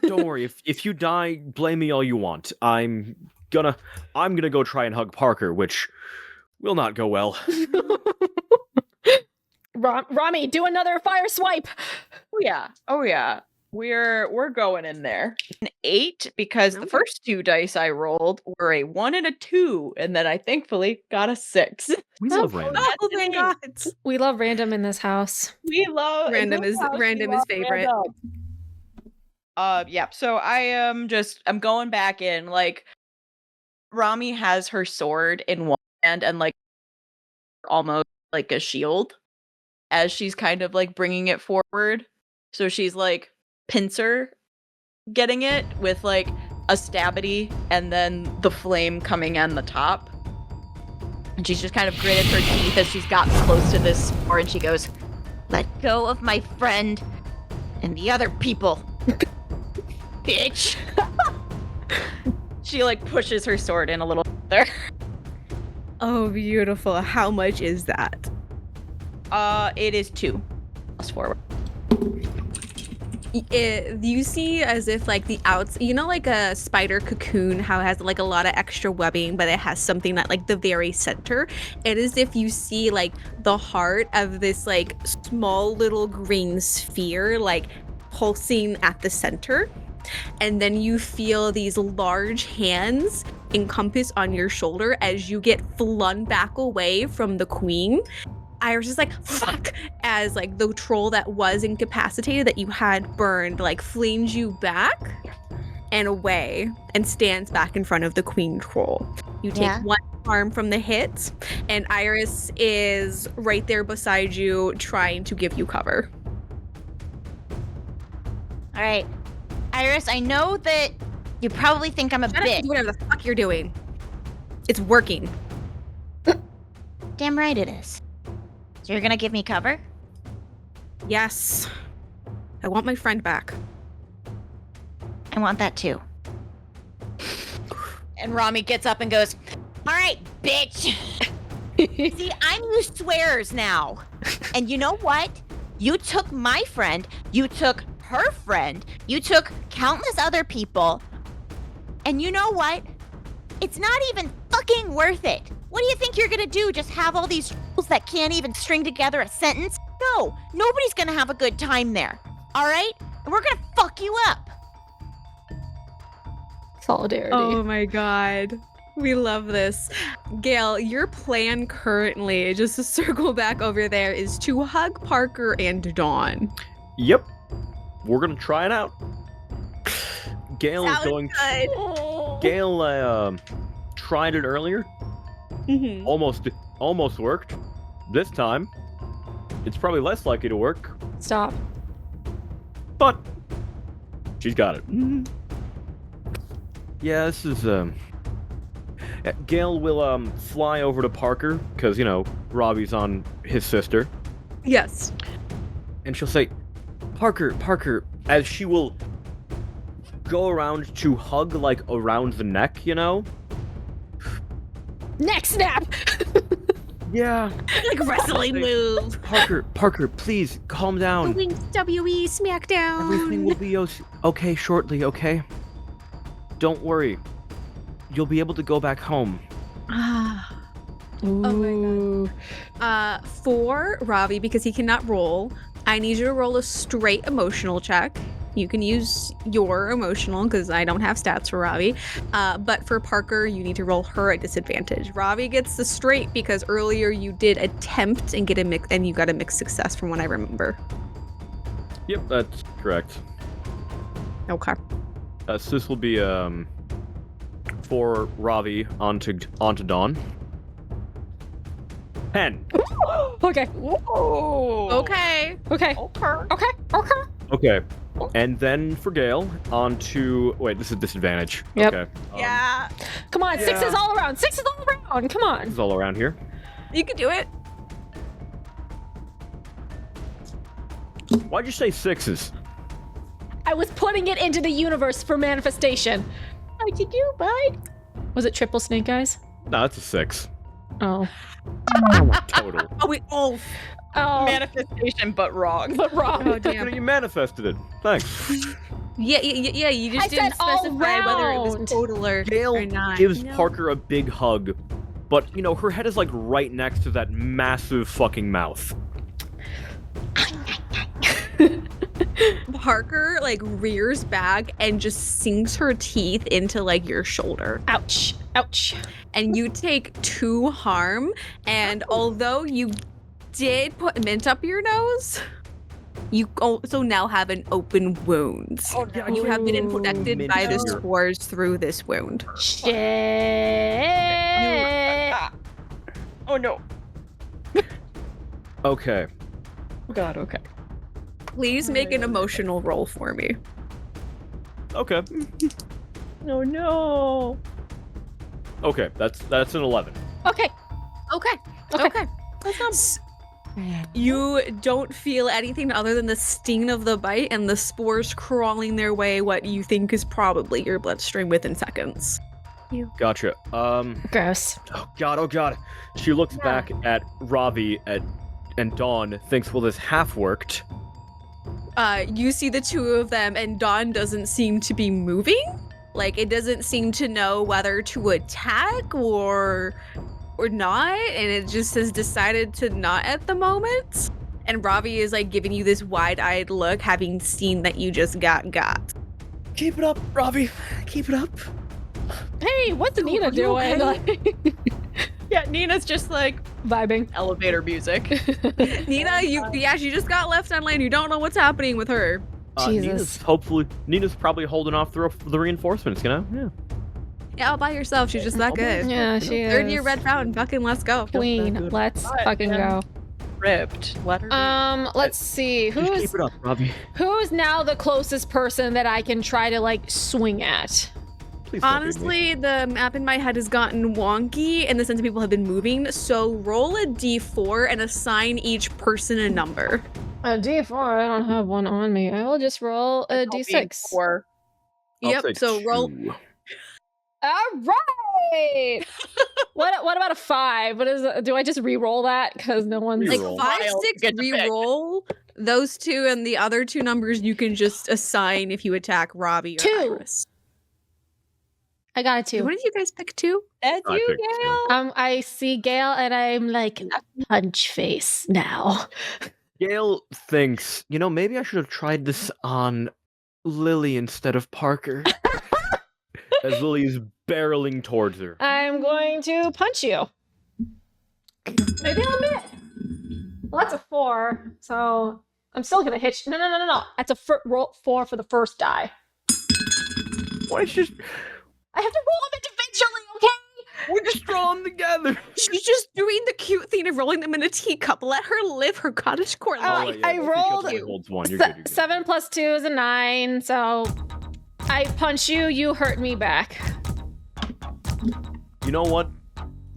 Don't worry. If you die, blame me all you want. I'm gonna go try and hug Parker, which will not go well. Romi, do another fire swipe. Oh yeah. We're going in there. An 8 because the first 2 dice I rolled were a 1 and a 2, and then I thankfully got a 6. We love random. Oh, thank God. We love random in this house. We love Random is favorite. Yeah. So I'm going back in. Like, Romi has her sword in one hand and like almost like a shield as she's kind of like bringing it forward. So she's like pincer getting it with like a stabity and then the flame coming on the top. And she's just kind of gritted her teeth as she's gotten close to this spore, and she goes, Let go of my friend and the other people. Bitch. She like pushes her sword in a little there. Oh, beautiful. How much is that? It is 2 plus 4. You see as if like the outs, like a spider cocoon, how it has like a lot of extra webbing, but it has something at like the very center. It is if you see like the heart of this like small little green sphere like pulsing at the center. And then you feel these large hands encompass on your shoulder as you get flung back away from the queen. Iris is like, fuck, as like the troll that was incapacitated that you had burned like flings you back. and away and stands back in front of the queen troll. You take Yeah. one harm from the hit, and Iris is right there beside you trying to give you cover. All right. Iris, I know that you probably think I'm a Shut up and bitch. do whatever the fuck you're doing. It's working. Damn right it is. So you're gonna give me cover? Yes. I want my friend back. I want that too. And Romi gets up and goes, all right, bitch. See, I'm used swears now. And you know what? You took my friend, you took her friend, you took countless other people. And you know what? It's not even fucking worth it. What do you think you're gonna do? Just have all these trolls that can't even string together a sentence? No, nobody's gonna have a good time there. All right? And we're gonna fuck you up. Solidarity. Oh my god. We love this. Gayle, your plan currently, just to circle back over there, is to hug Parker and Dawn. Yep. We're gonna try it out. Gayle is Sounds going. good. Gayle tried it earlier. Mhm. Almost worked. This time, it's probably less likely to work, Stop. but she's got it. Yeah, this is Gayle will fly over to Parker because Robbie's on his sister, Yes. and she'll say, Parker, as she will go around to hug like around the neck, Neck snap. Yeah. Like wrestling move. Parker, please calm down. Winx WE Smackdown. Everything will be okay shortly, okay? Don't worry. You'll be able to go back home. Ooh. For Robbie, because he cannot roll, I need you to roll a straight emotional check. You can use your emotional because I don't have stats for Robbie. But for Parker, you need to roll her at disadvantage. Robbie gets the straight because earlier you did attempt and get a mix, and you got a mixed success from what I remember. Yep, that's correct. Okay. So this will be for Ravi onto Dawn. 10. Okay. Okay. Okay. Okay. And then for Gayle onto this is disadvantage. Yep. Okay. Yeah. Come on, Yeah. sixes all around. Sixes all around. Come on. It's all around here. You can do it. Why'd you say sixes? I was putting it into the universe for manifestation. How'd you do, bud? Was it triple snake eyes? No, that's a 6. Oh. Total. Oh. Manifestation, but wrong. But wrong. Oh damn. You manifested it. Thanks. Yeah. You just I didn't said all specify whether it was round. total or Gayle not. gives No. Parker a big hug, but her head is like right next to that massive fucking mouth. Parker rears back and just sinks her teeth into your shoulder. Ouch. Ouch. And you take 2 harm, and although you did put mint up your nose, you also now have an open wound. Oh, no. You have been infected Mint by the in your- spores through this wound. Shit. Oh no. Okay. Oh god, okay. Please make an emotional roll for me. Okay. Oh no. Okay, that's an 11. Okay. Okay. You don't feel anything other than the sting of the bite and the spores crawling their way what you think is probably your bloodstream within seconds. Gotcha. Gross. Oh god. She looks back at Ravi and Dawn, thinks, well, this half worked. You see the 2 of them, and Dawn doesn't seem to be moving. It doesn't seem to know whether to attack or not, and it just has decided to not at the moment. And Ravi is giving you this wide-eyed look, having seen that you just got. Keep it up, Ravi. Keep it up. Hey, what's Nina are you doing? okay? Yeah, Nina's just Vibing. elevator music. Nina, she just got left on land. You don't know what's happening with her. Jesus. Nina's probably holding off the reinforcements, you know? Yeah. Yeah, all by herself. She's just that good. Yeah, she is. Third year Red Fountain. Fucking let's go. Queen. Let's fucking go. Ripped. Let her be. Let's see. Just keep it up, Robbie. Who's now the closest person that I can try to like swing at? Please don't be me. Honestly, the map in my head has gotten wonky in the sense that people have been moving. So roll a d4 and assign each person a number. A D4. I don't have one on me. I will just roll a D6. Four. I'll Yep. take So roll. 2. All right. What about a 5? What is it? Do I just re-roll that because no one's Like Reroll. 5, Wild 6, to get to pick. re-roll those two, and the other 2 numbers you can just assign if you attack Robbie or 2. Iris. I got a 2. What did you guys pick 2? That's I you, picked two. Gayle. I see Gayle and I'm like punch face now. Gayle thinks, maybe I should have tried this on Lily instead of Parker. As Lily is barreling towards her. I'm going to punch you. Maybe I'll miss. Well, that's a 4, so I'm still gonna hit you. No. That's a roll 4 for the first die. Why just I have to roll them individually, okay? we're just throwing them together? She's just doing the cute thing of rolling them in a teacup. Let her live her cottagecore life. I the rolled- teacup only holds one. You're good, you're good. 7 plus 2 is a 9, so I punch you, you hurt me back. You know what?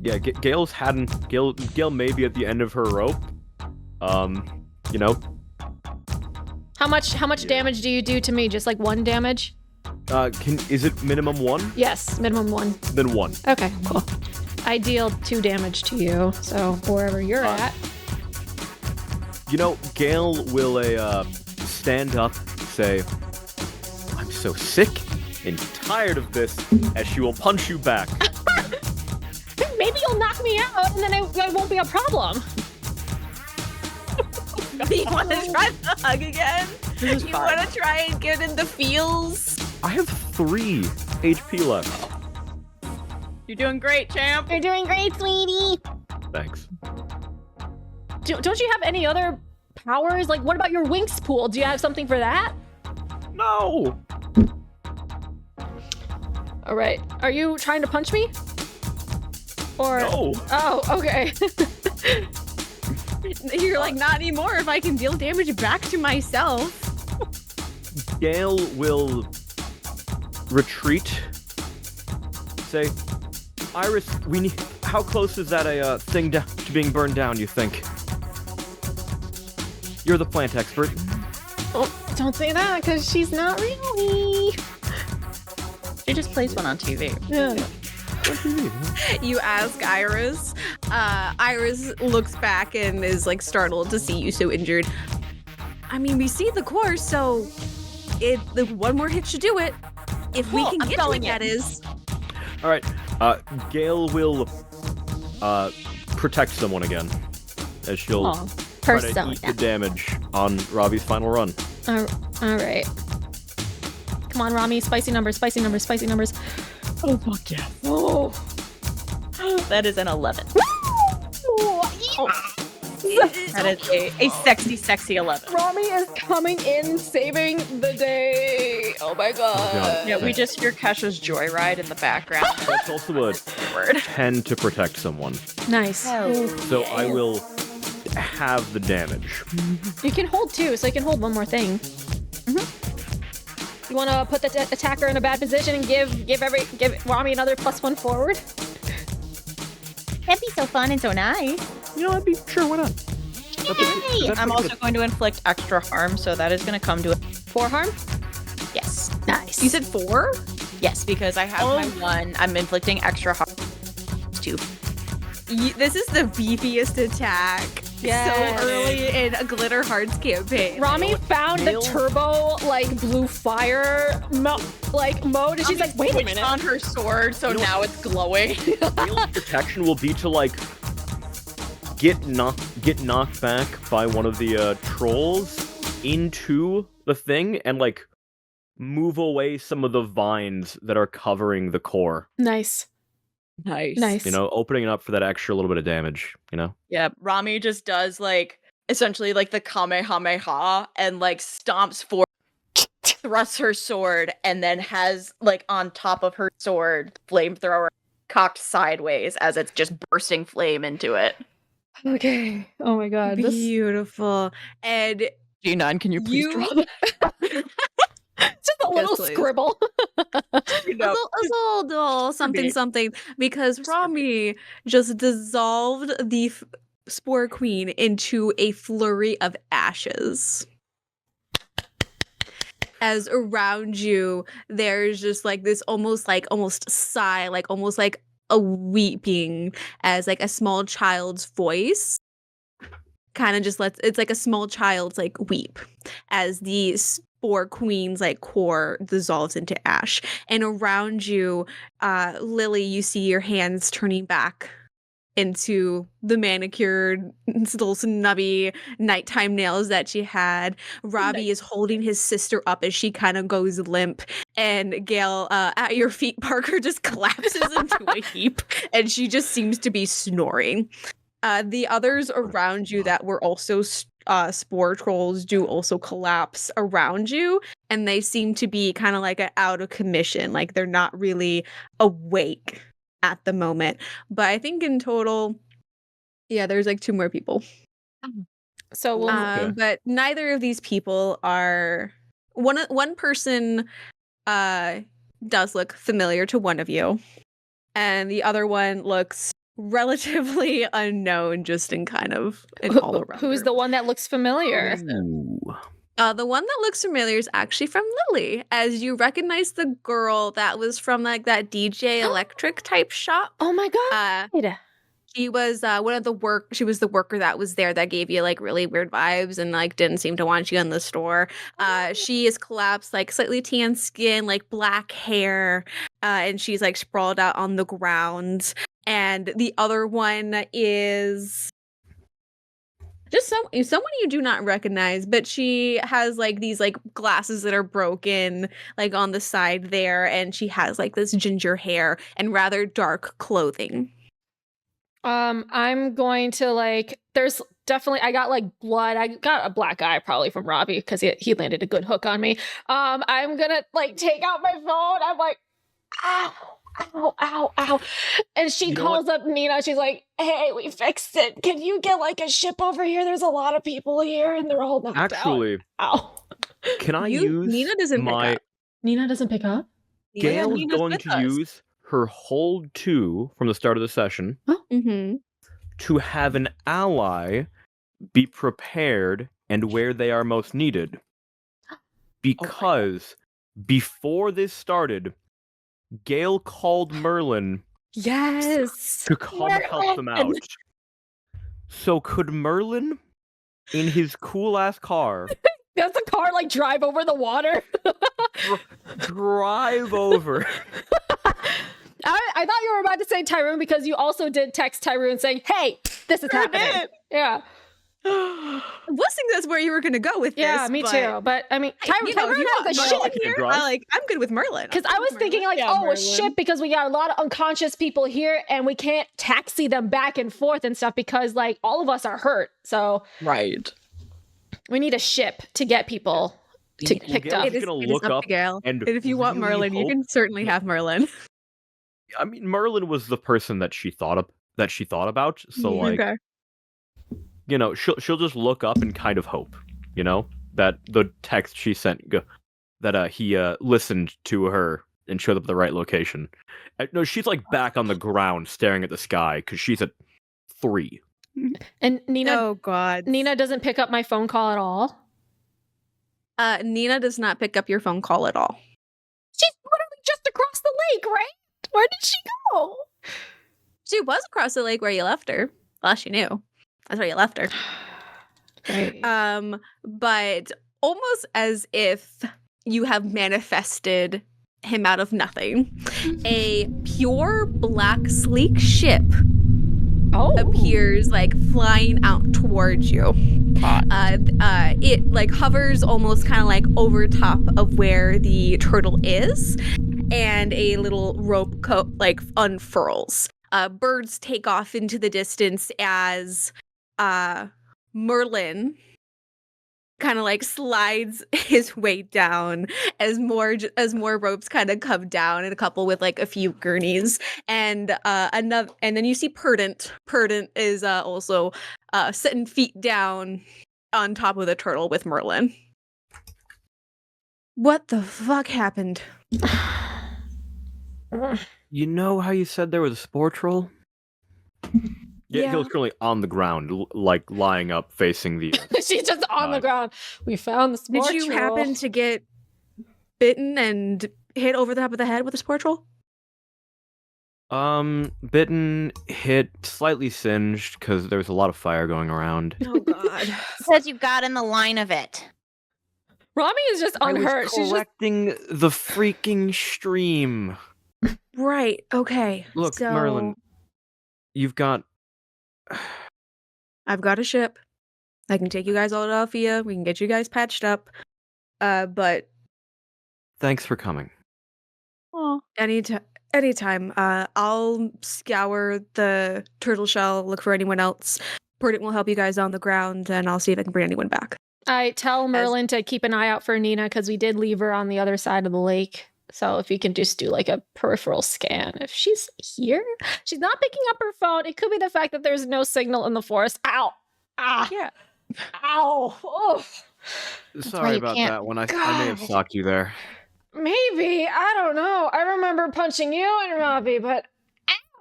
Yeah, Gail may be at the end of her rope. You know. How much damage do you do to me? Just like 1 damage? Is it minimum 1? Yes, minimum 1. Then 1. Okay, cool. I deal 2 damage to you, so wherever you're at. Gail will stand up, say, "I'm so sick and tired of this," as she will punch you back. Maybe you'll knock me out, and then I won't be a problem. You want to try the hug again? This is You fine. want to try and get in the feels? I have 3 HP left. You're doing great, champ. You're doing great, sweetie. Thanks. Don't you have any other powers? Like, what about your Winx pool? Do you have something for that? No! All right. Are you trying to punch me? Or No! Oh, okay. You're like, not anymore if I can deal damage back to myself. Gail will retreat. Say, "Iris, we need. How close is that thing to being burned down, you think? You're the plant expert." Oh, don't say that, because she's not really. She just plays one on TV. Yeah. What do you mean? You ask Iris. Iris looks back and is like startled to see you so injured. I mean, we see the course, so one more hit should do it. If we Cool, can I'm get to it, going that in. is. All right. Gail will protect someone again, as she'll Aw. try to eat the damage on Robbie's final run. All right. Come on, Romi. Spicy numbers, spicy numbers, spicy numbers. Oh, fuck yeah. Oh. That is an 11. That is a sexy, sexy 11. Romi is coming in, saving the day. Oh my god. Yeah, we just hear Kesha's joyride in the background. That's also a Word. 10 to protect someone. Nice. So I will have the damage. You can hold 2, so you can hold one more thing. You want to put the attacker in a bad position and give Romi another +1 forward? That'd be so fun and so nice. I'd be sure, why not? Yay! I'm also going to inflict extra harm, so that is going to come to 4 harm? Yes. Nice. You said 4? Yes, because I have my 1. I'm inflicting extra harm. 2. This is the beefiest attack. Yes. So early in a Glitter Hearts campaign. Romi found the Gail- turbo, blue fire, mode, and she's like, wait a minute. on her sword, so now it's glowing. Gail's protection will be to get knocked back by one of the trolls into the thing and move away some of the vines that are covering the core. Nice. Nice. Opening it up for that extra little bit of damage. Yeah, Romi just does essentially the Kamehameha and stomps forward thrusts her sword and then has like on top of her sword flamethrower cocked sideways as it's just bursting flame into it. Okay. Oh my god. Beautiful. And G9, can you please You- draw that? Just a little please. scribble. a little something because Romi just dissolved the Spore Queen into a flurry of ashes. As around you, there's just like this almost sigh, like almost like a weeping, as like a small child's voice kind of just it's like a small child's like weep as the Spore Queen's like core dissolves into ash. And around you, Lily, you see your hands turning back into the manicured, little snubby nighttime nails that she had. Robbie is holding his sister up as she kind of goes limp. And Gayle, at your feet, Parker just collapses into a heap and she just seems to be snoring. The others around you that were also spore trolls do also collapse around you, and they seem to be kind of like out of commission, like they're not really awake at the moment. But I think in total, yeah, there's like 2 more people. So we'll Okay. But neither of these people are one person does look familiar to one of you, and the other one looks relatively unknown, just in kind of an all around. who's the one that looks familiar? Ooh. The one that looks familiar is actually from Lily, as you recognize the girl that was from like that DJ Electric type shop. Oh my god. She was she was the worker that was there that gave you like really weird vibes and like didn't seem to want you in the store. She is collapsed, like slightly tan skin, like black hair, and she's like sprawled out on the ground. And the other one is just someone you do not recognize, but she has like these like glasses that are broken like on the side there, and she has like this ginger hair and rather dark clothing. I'm going to like, there's definitely, I got like blood. I got a black eye probably from Robbie because he landed a good hook on me. I'm gonna like take out my phone. I'm like, ow, ow, ow, ow. And she You know calls up Nina. She's like, hey, we fixed it. Can you get like a ship over here? There's a lot of people here and they're all knocked Actually, out. Ow. can I use Nina doesn't pick my up. Nina doesn't pick up? Gale's Nina's going with to us. use her hold 2 from the start of the session Mm-hmm. to have an ally be prepared and where they are most needed. Because before this started, Gayle called Merlin Yes. to come help them out. So could Merlin, in his cool-ass car, Does the car like drive over the water? drive over? I thought you were about to say Tyrone because you also did text Tyrone saying, hey, this is happening. did. Yeah. I was thinking that's where you were gonna go with Yeah, this. me but too. But I mean, Hey, you know, if Tyrone you has want a Merlin ship. can here, drive. I'm good with Merlin. Because I was thinking like, Yeah, oh, a Merlin. ship because we got a lot of unconscious people here and we can't taxi them back and forth and stuff because like all of us are hurt. So Right. we need a ship to get people to picked Gale's up. just gonna look up up to Gayle. and And if you want really Merlin, you hope- can certainly have Merlin. I mean, Merlin was the person that she thought about. So like, Okay. you know, she'll just look up and kind of hope, you know, that the text she sent that he listened to her and showed up at the right location. No, she's like back on the ground staring at the sky because she's at 3. And Nina Oh God. Nina doesn't pick up my phone call at all. Nina does not pick up your phone call at all. She's literally just across the lake, right? Where did she go? She was across the lake where you left her. Last you knew. That's where you left her. Right. But almost as if you have manifested him out of nothing, a pure black sleek ship appears like flying out towards you. It like hovers almost kind of like over top of where the turtle is, and a little rope like unfurls. Birds take off into the distance as Merlin kind of like slides his way down as more ropes kind of come down, and a couple with like a few gurneys, and another, and then you see Perdant. Perdant is also sitting feet down on top of the turtle with Merlin. What the fuck happened? You know how you said there was a spore troll? Yeah. Gale's currently on the ground, like lying up, facing the. She's just on the ground. We found the spore Did you troll. happen to get bitten and hit over the top of the head with a spore troll? Bitten, hit, slightly singed because there was a lot of fire going around. Oh god. Says you got in the line of it. Romi is just I unhurt. was She's just correcting the freaking stream. Right. Okay. Look, so Merlin, you've got. I've got a ship. I can take you guys all to Alfea. We can get you guys patched up. But Thanks for coming. oh, anytime. I'll scour the turtle shell, look for anyone else. Perdant will help you guys on the ground, and I'll see if I can bring anyone back. I tell Merlin to keep an eye out for Nina because we did leave her on the other side of the lake. So if you can just do like a peripheral scan. If she's here, she's not picking up her phone. It could be the fact that there's no signal in the forest. Ow. Ah. Yeah. Ow. Oh. why Sorry you about can't- that one. I may have God. socked you there. Maybe. I don't know. I remember punching you and Robbie, but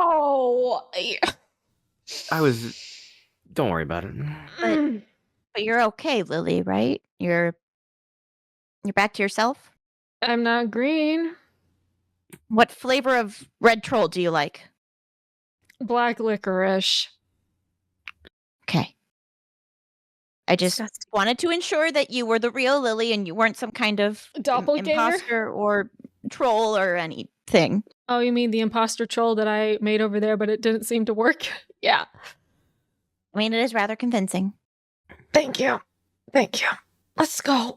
ow. I was. Don't worry about it. Mm. But you're okay, Lily, right? You're back to yourself? I'm not green. What flavor of red troll do you like? Black licorice. Okay. I just Disgusting. wanted to ensure that you were the real Lily and you weren't some kind of Doppelganger? imposter or troll or anything. Oh, you mean the imposter troll that I made over there, but it didn't seem to work? Yeah. I mean, it is rather convincing. Thank you. Thank you. Let's go.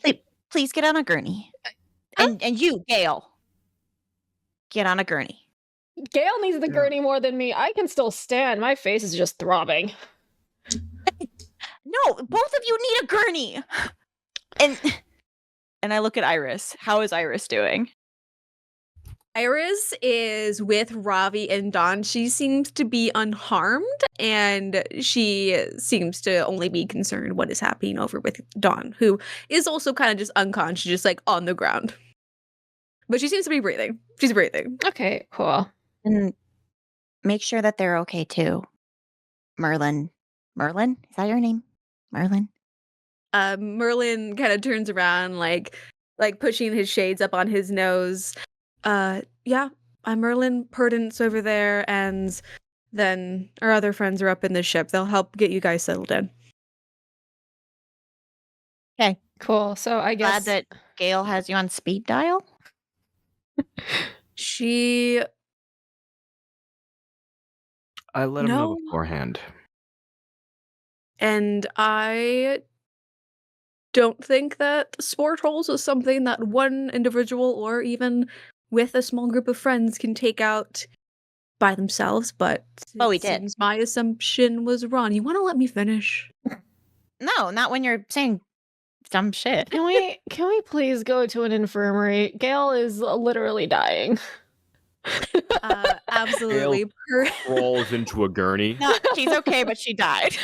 Please get on a gurney. And you, Gayle, get on a gurney. Gayle needs the gurney more than me. I can still stand. My face is just throbbing. No, both of you need a gurney. And I look at Iris. How is Iris doing? Iris is with Ravi and Dawn. She seems to be unharmed, and she seems to only be concerned what is happening over with Dawn, who is also kind of just unconscious, just like on the ground. But she seems to be breathing. She's breathing. Okay, cool. And make sure that they're okay too. Merlin. Merlin? Is that your name? Merlin? Merlin kind of turns around, like pushing his shades up on his nose. Yeah, I'm Merlin. Perdant's over there, and then our other friends are up in the ship. They'll help get you guys settled in. Okay. Cool. So I guess Glad that Gayle has you on speed dial. She I let him know No. beforehand. and I don't think that spore trolls is something that one individual or even with a small group of friends can take out by themselves, but Oh, we it did. seems my assumption was wrong. You want to let me finish? No, not when you're saying dumb shit. can we please go to an infirmary? Gayle is literally dying. Absolutely. Rolls into a gurney. No, she's okay, but she died.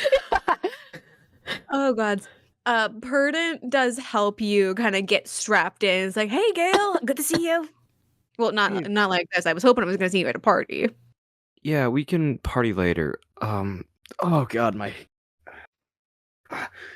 Oh god. Perdant does help you kind of get strapped in. It's like, hey Gayle, good to see you. Well, not like this. I was hoping I was gonna see you at a party. Yeah, we can party later. Oh god, my.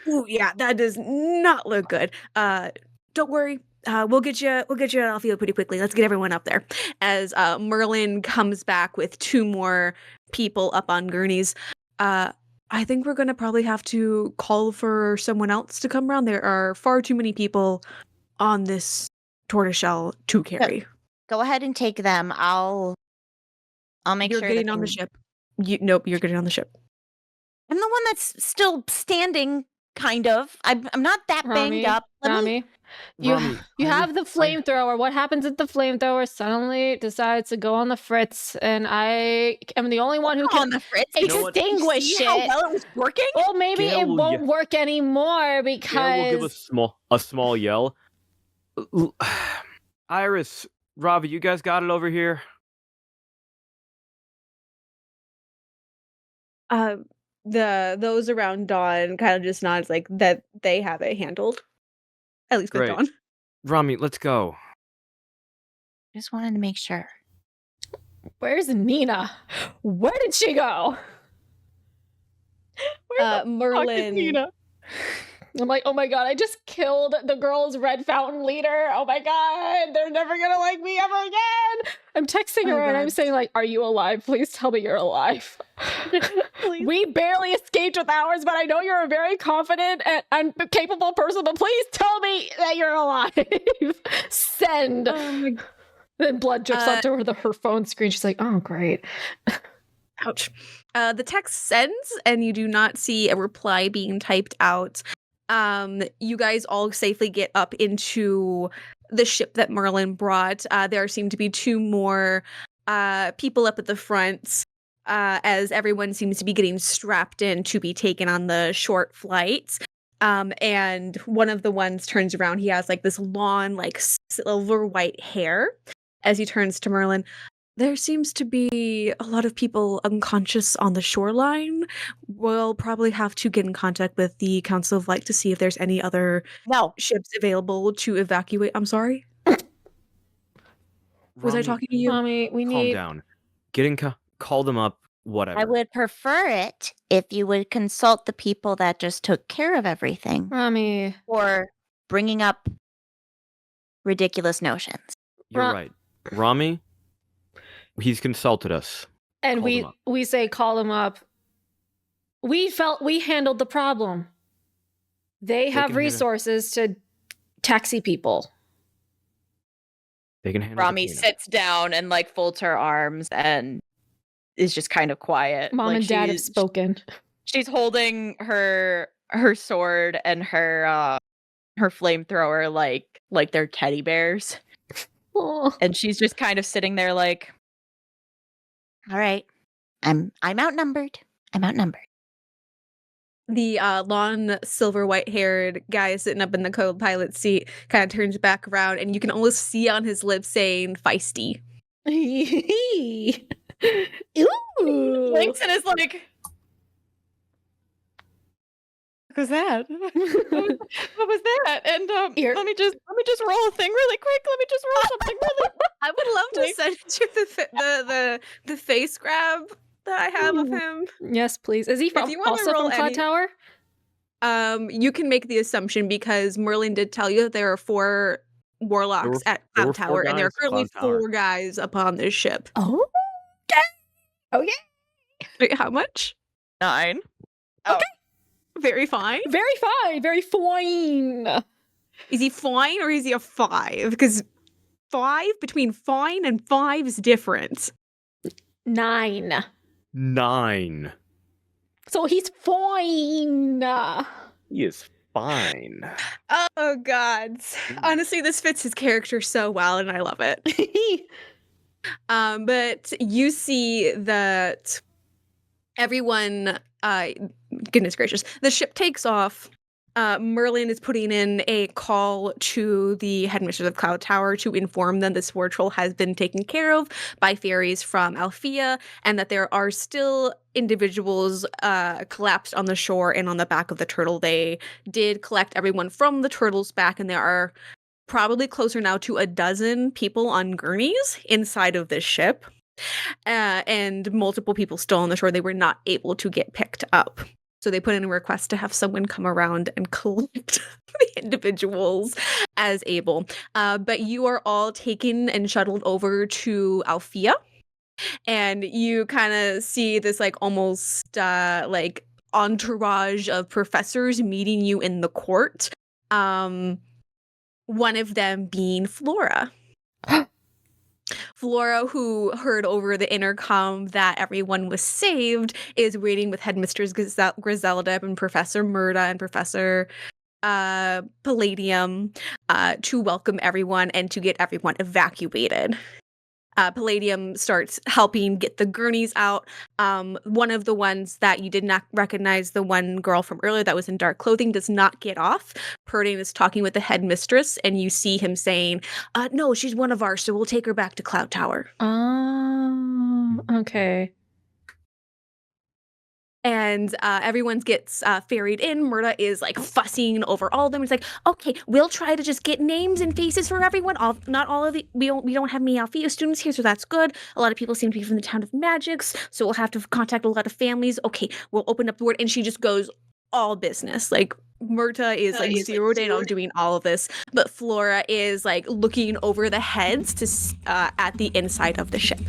Ooh, yeah, that does not look good. Don't worry. We'll get you at Alfea pretty quickly. Let's get everyone up there. As Merlin comes back with two more people up on gurneys. I think we're gonna probably have to call for someone else to come around. There are far too many people on this tortoiseshell to carry. Go ahead and take them. I'll make You're sure getting that on the they- ship. Nope, you're getting on the ship. I'm the one that's still standing kind of. I'm not that banged up. Rami, Romi, you have the flamethrower. What happens if the flamethrower suddenly decides to go on the fritz, and I am the only one who on can the fritz. You know what? extinguish See how it? well it was working? Well, maybe Gayle it will won't work anymore because Gayle will give a small yell. Iris, Ravi, you guys got it over here? Those around Dawn kind of just nods like that they have it handled. At least with Great. Dawn. Rami, let's go. Just wanted to make sure. Where's Nina? Where did she go? Where the fuck is Merlin. Nina? I'm like, oh my god, I just killed the girl's red fountain leader. Oh my god, they're never gonna like me ever again. I'm texting her and I'm saying like, are you alive? Please tell me you're alive. We barely escaped with ours, but I know you're a very confident and capable person, but please tell me that you're alive. Send. Then blood drips onto her phone screen. She's like, oh, great. Ouch. The text sends, and you do not see a reply being typed out. You guys all safely get up into the ship that Merlin brought. There seem to be two more people up at the front, as everyone seems to be getting strapped in to be taken on the short flight. And one of the ones turns around. He has like this long, like silver white hair. As he turns to Merlin, there seems to be a lot of people unconscious on the shoreline. We'll probably have to get in contact with the Council of Light to see if there's any other ships available to evacuate. I'm sorry? Was I Rami, talking to you? Mommy, we calm need... down. Call them up, whatever. I would prefer it if you would consult the people that just took care of everything. Rami. Or bringing up ridiculous notions. You're right. Rami, he's consulted us. And we say call him up. We felt we handled the problem. They have resources to taxi people. They can handle Rami sits down and like folds her arms and is just kind of quiet. Mom and Dad have spoken. She's holding her sword and her flamethrower like they're teddy bears. Oh. And she's just kind of sitting there like, all right. I'm outnumbered. The long silver white haired guy sitting up in the co-pilot seat kind of turns back around, and you can almost see on his lips saying feisty. Ooh. blinks and is like, what was that? What was that? And let me just roll a thing really quick. Let me just roll something really. I would love to send you the face grab that I have of him. Yes, please. Is he also from Cloud Tower? You can make the assumption because Merlin did tell you that there are 4 warlocks at Cloud Tower, and there are currently 4 guys upon this ship. Oh, okay. Okay. Wait, how much? 9. Okay. Very fine. Very fine. Very fine. Is he fine or is he a 5? Because 5 between fine and 5 is different. 9. 9. So he's fine. He is fine. Oh, God. Honestly, this fits his character so well, and I love it. But you see that everyone, goodness gracious, the ship takes off. Merlin is putting in a call to the headmistress of Cloud Tower to inform them the Spore Troll has been taken care of by fairies from Alfea, and that there are still individuals collapsed on the shore and on the back of the turtle. They did collect everyone from the turtle's back, and there are probably closer now to 12 people on gurneys inside of this ship, and multiple people still on the shore. They were not able to get picked up. So they put in a request to have someone come around and collect the individuals as able. But you are all taken and shuttled over to Alfea. And you kind of see this like almost like entourage of professors meeting you in the court. One of them being Flora. Flora, who heard over the intercom that everyone was saved, is waiting with Headmistress Griselda and Professor Murda and Professor Palladium to welcome everyone and to get everyone evacuated. Palladium starts helping get the gurneys out. One of the ones that you did not recognize, the one girl from earlier that was in dark clothing, does not get off. Purdy is talking with the headmistress, and you see him saying, no, she's one of ours, so we'll take her back to Cloud Tower. Okay. And everyone gets ferried in. Murda is like fussing over all of them. He's like, okay, we'll try to just get names and faces for everyone. Not all of the we don't have many Alfea students here, so that's good. A lot of people seem to be from the town of Magics, so we'll have to contact a lot of families. Okay, we'll open up the word, and she just goes all business. Like Murta is like zeroed in on doing all of this, but Flora is like looking over the heads to at the inside of the ship.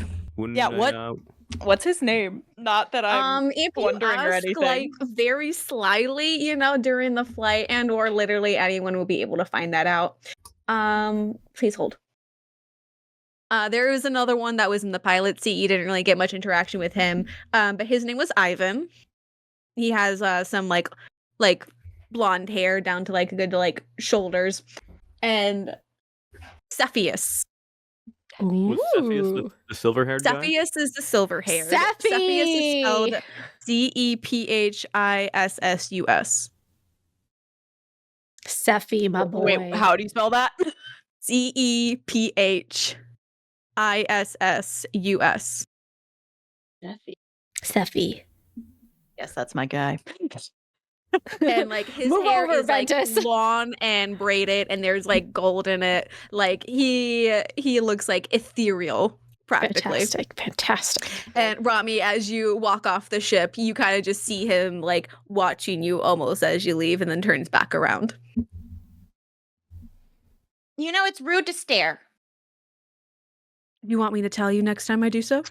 What's his name? Not that I'm if you wondering ask, or anything. like very slyly, during the flight, and or literally anyone will be able to find that out. Please hold. There was another one that was in the pilot seat. You didn't really get much interaction with him, but his name was Ivan. He has some like blonde hair down to like good to like shoulders, and Cepheus. Was Cepheus the silver-haired guy? Cepheus is the silver-haired. Cephii! Cepheus is spelled Zephissus. Sephi, my boy. Wait, how do you spell that? Zephissus. Sephi. Yes, that's my guy. And like his Move hair over, is like Ventus. long and braided, and there's like gold in it. Like he looks like ethereal, practically. Fantastic. And Romi, as you walk off the ship, you kind of just see him like watching you almost as you leave, and then turns back around. It's rude to stare. You want me to tell you next time I do so?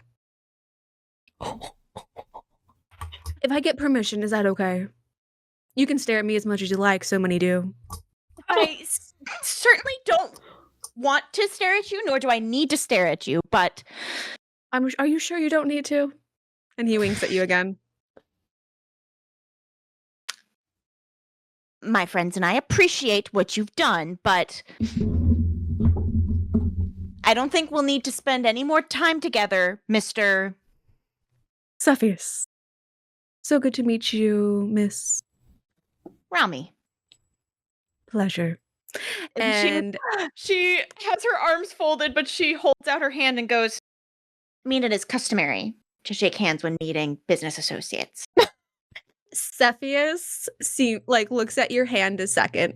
If I get permission, is that okay? You can stare at me as much as you like, so many do. I certainly don't want to stare at you, nor do I need to stare at you, but... Are you sure you don't need to? And he winks at you again. My friends and I appreciate what you've done, but... I don't think we'll need to spend any more time together, Mr. Cepheus. So good to meet you, Miss... Romi. Pleasure. And she has her arms folded, but she holds out her hand and goes, I mean, it is customary to shake hands when meeting business associates. Cepheus looks at your hand a second,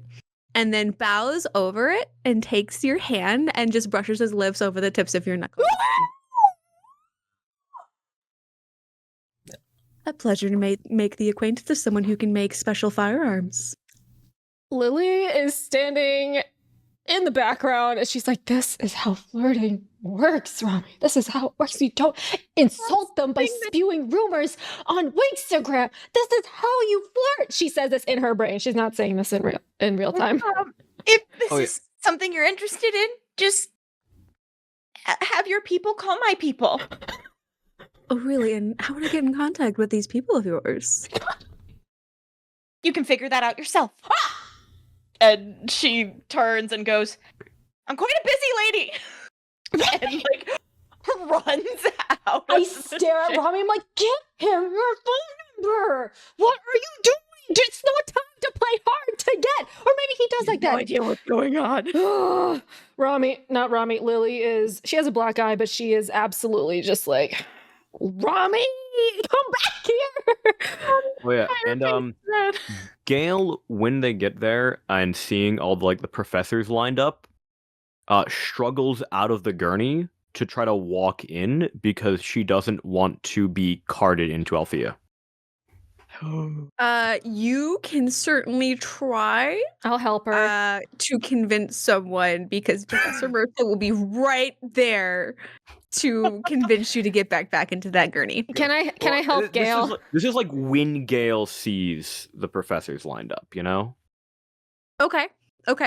and then bows over it and takes your hand and just brushes his lips over the tips of your knuckles. A pleasure to make the acquaintance of someone who can make special firearms. Lily is standing in the background and she's like, this is how flirting works, Romi. This is how it works. You don't insult them by spewing rumors on Winxagram. This is how you flirt. She says this in her brain. She's not saying this in real time. If this is something you're interested in, just have your people call my people. Oh, really? And how would I get in contact with these people of yours? You can figure that out yourself. and she turns and goes, I'm quite a busy lady. And runs out. I stare at Romi. I'm like, give him your phone number. What are you doing? It's not time to play hard to get. Or maybe he does like that. No idea what's going on. Lily she has a black eye, but she is absolutely just like, Romi, come back here. Oh yeah, and Gayle, when they get there and seeing all the professors lined up, struggles out of the gurney to try to walk in because she doesn't want to be carted into Alfea. You can certainly try. I'll help her. To convince someone because Professor Murphy will be right there to convince you to get back into that gurney. Can I help Gayle? This is like when Gayle sees the professors lined up, you know? Okay,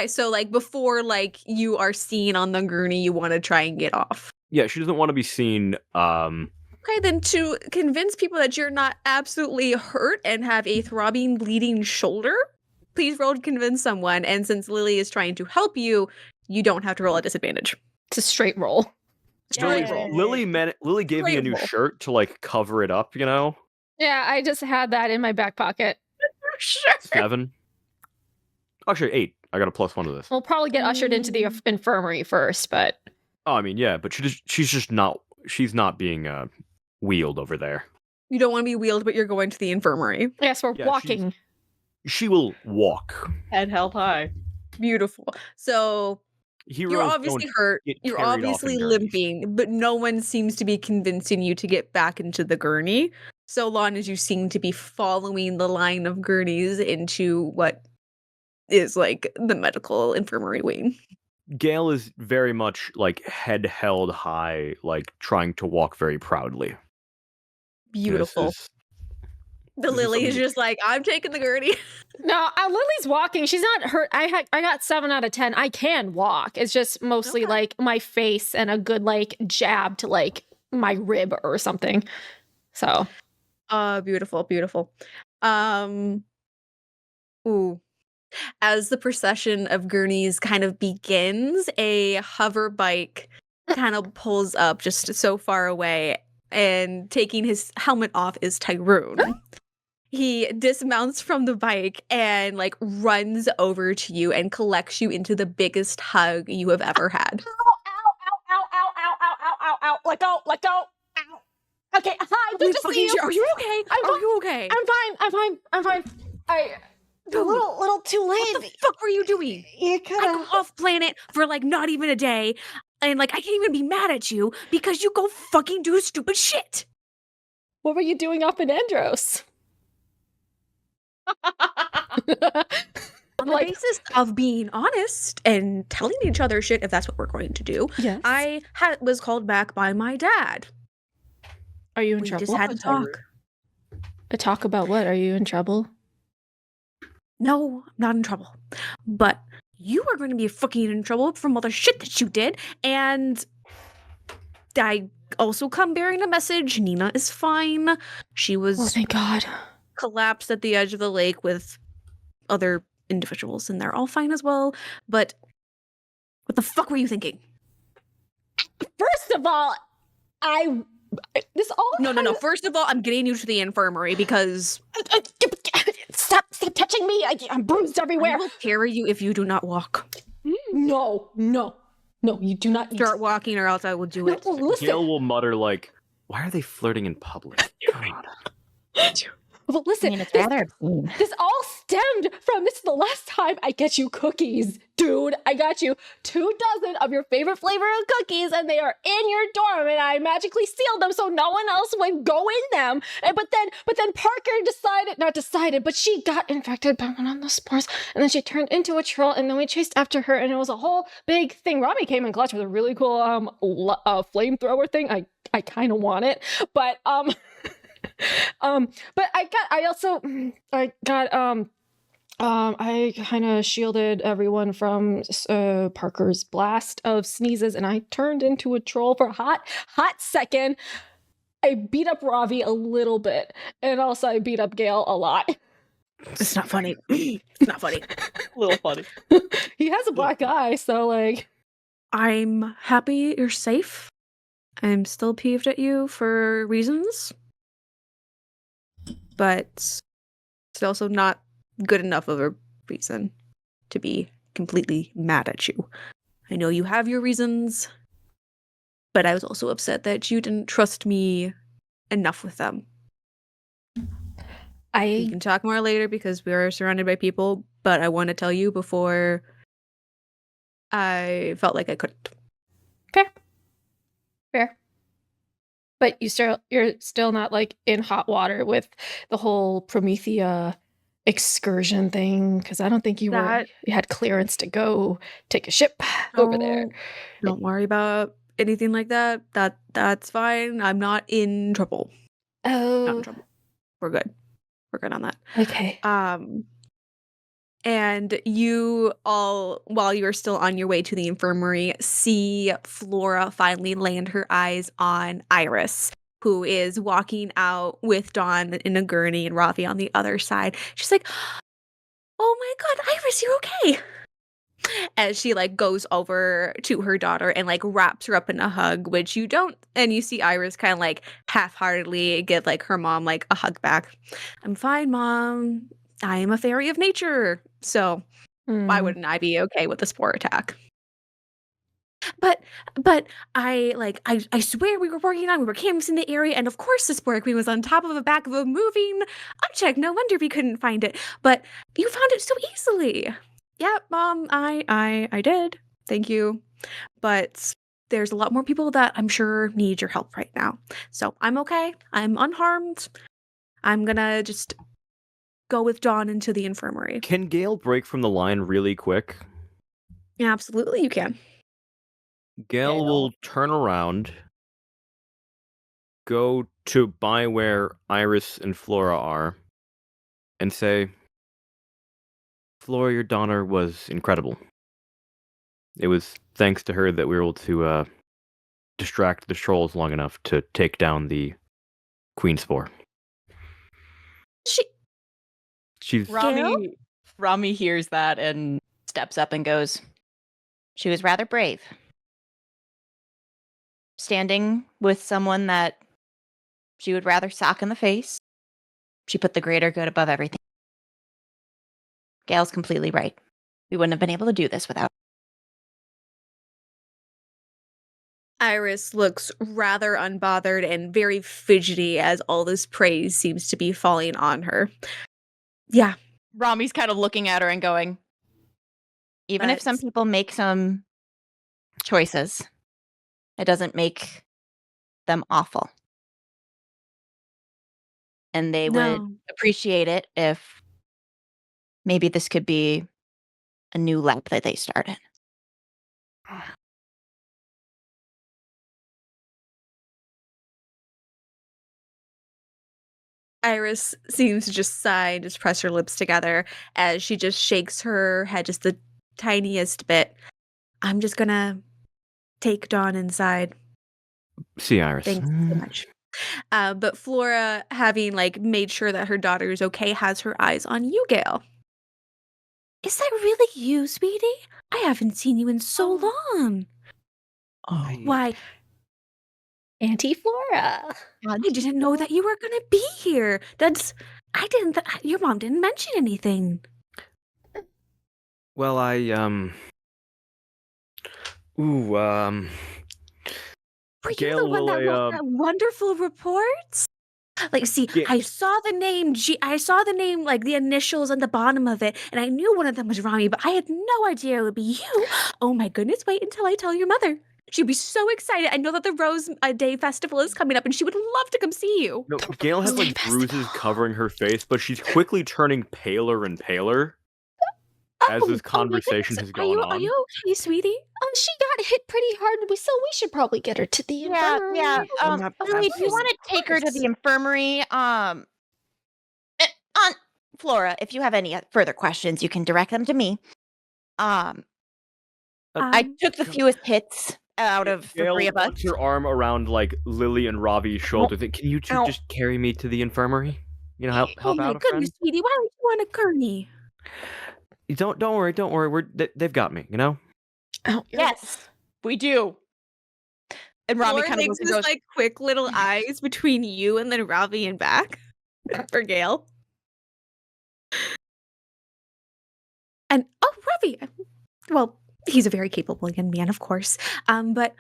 so before you are seen on the gurney, you want to try and get off. Yeah, she doesn't want to be seen. Okay, then to convince people that you're not absolutely hurt and have a throbbing, bleeding shoulder, please roll to convince someone. And since Lily is trying to help you, you don't have to roll a disadvantage. It's a straight roll. Straight roll. Lily gave me a new Straight roll. shirt to like cover it up. Yeah, I just had that in my back pocket. Sure. 7. Actually, 8. I got a +1 to this. We'll probably get ushered into the infirmary first, but Oh, I mean, yeah, but she's not being wheeled over there. You don't want to be wheeled, but you're going to the infirmary. yes, we're Yeah, walking. She will walk. Head held high. Beautiful. So Heroes you're obviously don't hurt. get You're carried off in obviously gurneys. limping, but no one seems to be convincing you to get back into the gurney. So long as you seem to be following the line of gurneys into what is like the medical infirmary wing. Gayle is very much like head held high, like trying to walk very proudly. Beautiful. The this is Lily is something- just like, I'm taking the gurney. No, Lily's walking. She's not hurt. I got 7 out of 10. I can walk. It's just mostly Okay. like my face and a good like jab to like my rib or something. So Beautiful, beautiful. Ooh. As the procession of gurneys kind of begins, a hover bike kind of pulls up just so far away, and taking his helmet off is Tyrone. He dismounts from the bike and like runs over to you and collects you into the biggest hug you have ever had. ow. Let go. Ow. Okay, hi, good to see you. Are you okay? Are you okay? I'm fine. A little too What the late. fuck were you doing? You I go off planet for like not even a day, and like I can't even be mad at you because you go fucking do stupid shit. What were you doing up in Andros? On the basis of being honest and telling each other shit, if that's what we're going to do, Yes. I was called back by my dad. Are you in We trouble? just had to talk. A talk about what? Are you in trouble? No, I'm not in trouble. But you are going to be fucking in trouble from all the shit that you did. And I also come bearing a message. Nina is fine. She was Oh, thank God. collapsed at the edge of the lake with other individuals, and they're all fine as well. But what the fuck were you thinking? First of all, this all No. First of all, I'm getting you to the infirmary because Stop touching me. I'm bruised I everywhere. will carry you if you do not walk. No, you do not Start walking, or else I will do it. No, listen. Gayle will mutter like, "Why are they flirting in public?" God. Well, listen, it's rather obscene. this all stemmed from this is the last time I get you cookies, dude. I got you 24 of your favorite flavor of cookies, and they are in your dorm, and I magically sealed them so no one else would go in them. But then Parker but she got infected by one of the spores, and then she turned into a troll, and then we chased after her, and it was a whole big thing. Romi came in clutch with a really cool flamethrower thing. I kind of want it, but but I kind of shielded everyone from Parker's blast of sneezes, and I turned into a troll for a hot second. I beat up Ravi a little bit, and also I beat up Gayle a lot. It's not funny. It's not funny. A little funny. He has a black eye, so like. I'm happy you're safe. I'm still peeved at you for reasons. But it's also not good enough of a reason to be completely mad at you. I know you have your reasons, but I was also upset that you didn't trust me enough with them. We can talk more later because we are surrounded by people, but I want to tell you before I felt like I couldn't. Fair. But you're still not like in hot water with the whole Promethea excursion thing, because I don't think you had clearance to go take a ship over there. Don't worry about anything like that. That's fine. I'm not in trouble. Not in Oh, trouble. We're good. We're good on that. okay. And you all, while you're still on your way to the infirmary, see Flora finally land her eyes on Iris, who is walking out with Dawn in a gurney and Ravi on the other side. She's like, "Oh my god, Iris, you're okay." As she like goes over to her daughter and like wraps her up in a hug, which you don't, and you see Iris kind of like half-heartedly give like her mom like a hug back. "I'm fine, Mom. I am a fairy of nature. So why wouldn't I be okay with a spore attack?" But I swear we were canvassing the area, and of course the spore queen was on top of the back of a moving object. No wonder we couldn't find it. But you found it so easily. "Yep, Mom, I did. Thank you. But there's a lot more people that I'm sure need your help right now. So I'm okay. I'm unharmed. I'm gonna just go with Dawn into the infirmary." Can Gayle break from the line really quick? Yeah, absolutely, you can. Gayle will turn around, go to by where Iris and Flora are, and say, "Flora, your daughter was incredible. It was thanks to her that we were able to distract the trolls long enough to take down the queen spore." She She's Rami hears that and steps up and goes, She was rather brave. Standing with someone that she would rather sock in the face. She put the greater good above everything. Gayle's completely right. We wouldn't have been able to do this without. Iris looks rather unbothered and very fidgety as all this praise seems to be falling on her. Yeah. Rami's kind of looking at her and going, even if some But- people make some choices, it doesn't make them awful. And they would No. appreciate it if maybe this could be a new lap that they started. Iris seems to just sigh and just press her lips together as she just shakes her head just the tiniest bit. "I'm just gonna take Dawn inside. see Iris. Thanks so much." But Flora, having like made sure that her daughter is okay, has her eyes on you, Gayle. "Is that really you, sweetie? I haven't seen you in so long. Why, Auntie Flora. I didn't know that you were gonna be here. Your mom didn't mention anything." Well, Were you Gayle the one that will, wrote that wonderful report? Like, see, I saw the name I saw the name, like, the initials on the bottom of it, and I knew one of them was Romi, but I had no idea it would be you. Oh my goodness, wait until I tell your mother. She'd be so excited. I know that the Rose Day Festival is coming up, and she would love to come see you. No, Gayle has like bruises covering her face, but she's quickly turning paler and paler as this conversation has gone on. Are you okay, sweetie? She got hit pretty hard, so we should probably get her to the infirmary. Yeah. Of Lily, do you course, want to take her to the infirmary? On Flora, if you have any further questions, you can direct them to me. I took the fewest hits out of the Gayle three of us. puts her arm around like Lily and Ravi's shoulder. Can you two just carry me to the infirmary? You know, help Oh out my a goodness, friend. sweetie, why aren't you on a gurney? Don't worry. They've got me. You know. Oh, Yes, we do. And Rami Flora kind of makes goes, this like quick little eyes between you and then Ravi and back for Gayle. And Ravi, well, he's a very capable young man, of course. But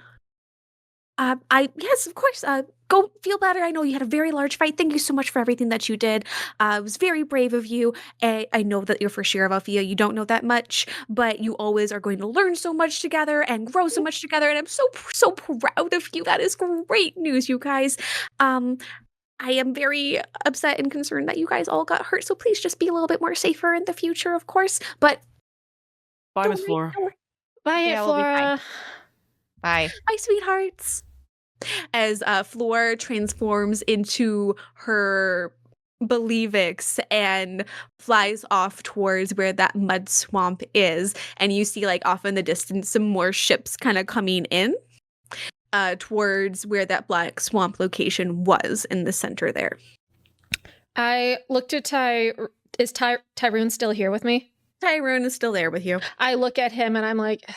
yes, of course. Go feel better. I know you had a very large fight. Thank you so much for everything that you did. It was very brave of you. I know that you're for sure of Alfea. You don't know that much, but you always are going to learn so much together and grow so much together. And I'm so proud of you. That is great news, you guys. I am very upset and concerned that you guys all got hurt. So please just be a little bit more safer in the future, of course. But Bye, Miss Flora. Bye, Yeah, Aunt we'll be fine. Flora. bye. Bye, sweethearts. As Flora transforms into her Believix and flies off towards where that mud swamp is, and you see like off in the distance some more ships kind of coming in towards where that black swamp location was in the center there. I looked at Is Tyrone still here with me? Tyrone is still there with you. I look at him and I'm like,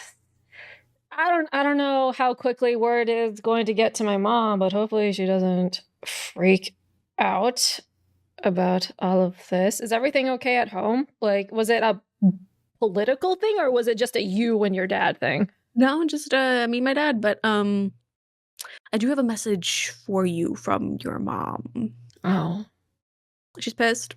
I don't know how quickly word is going to get to my mom, but hopefully she doesn't freak out about all of this. Is everything okay at home? Like, was it a political thing or was it just a you and your dad thing? No, just me and my dad, but I do have a message for you from your mom. Oh. She's pissed.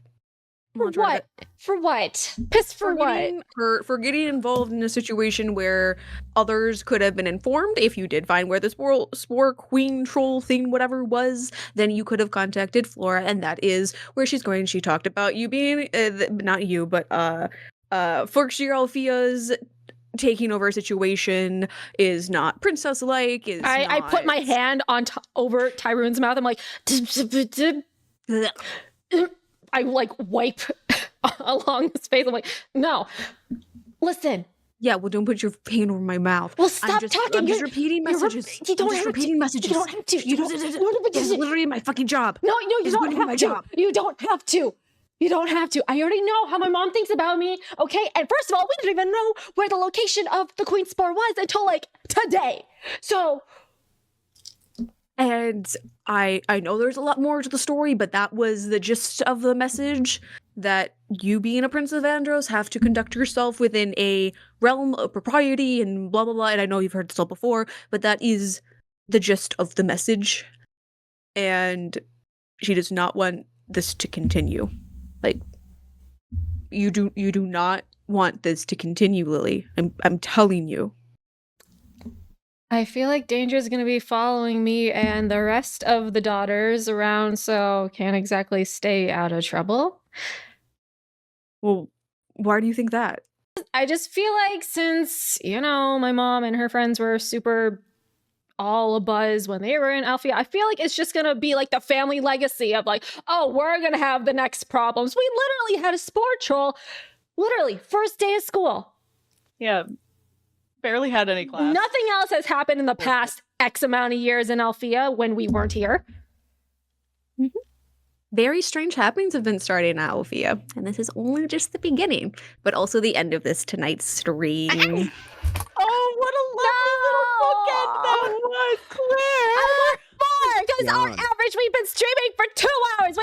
For what? For what? Pissed for what? For getting involved in a situation where others could have been informed. If you did find where the spore queen troll thing, whatever was, then you could have contacted Flora, and that is where she's going. She talked about you being, not you, but Forkshire Alfea's taking over a situation is not princess-like. I put my hand on over Tyrone's mouth. I'm like, I like wipe along his face. I'm like, no, listen. Yeah, well, don't put your hand over my mouth. Well, stop talking. I'm just repeating messages. You don't have to. Messages. You don't have to. It's literally my fucking job. No, you don't have to. Job. You don't have to. You don't have to. I already know how my mom thinks about me. Okay, and first of all, we didn't even know where the location of the Queen Spore was until like today. So. And I know there's a lot more to the story, but that was the gist of the message, that you being a Prince of Andros have to conduct yourself within a realm of propriety and blah, blah, blah. And I know you've heard this all before, but that is the gist of the message. And she does not want this to continue. Like, you do not want this to continue, Lily. I'm telling you. I feel like danger is going to be following me and the rest of the daughters around, so can't exactly stay out of trouble. Well, why do you think that? I just feel like since, my mom and her friends were super all abuzz when they were in Alfea, I feel like it's just going to be like the family legacy of like, oh, we're going to have the next problems. We literally had a sport troll, literally, first day of school. Yeah. Barely had any class. Nothing else has happened in the past X amount of years in Alfea when we weren't here. Mm-hmm. Very strange happenings have been starting at Alfea, and this is only just the beginning, but also the end of this tonight's stream. Oh, what a lovely little bookend that was, Claire! I want more, because on average we've been streaming for 2 hours.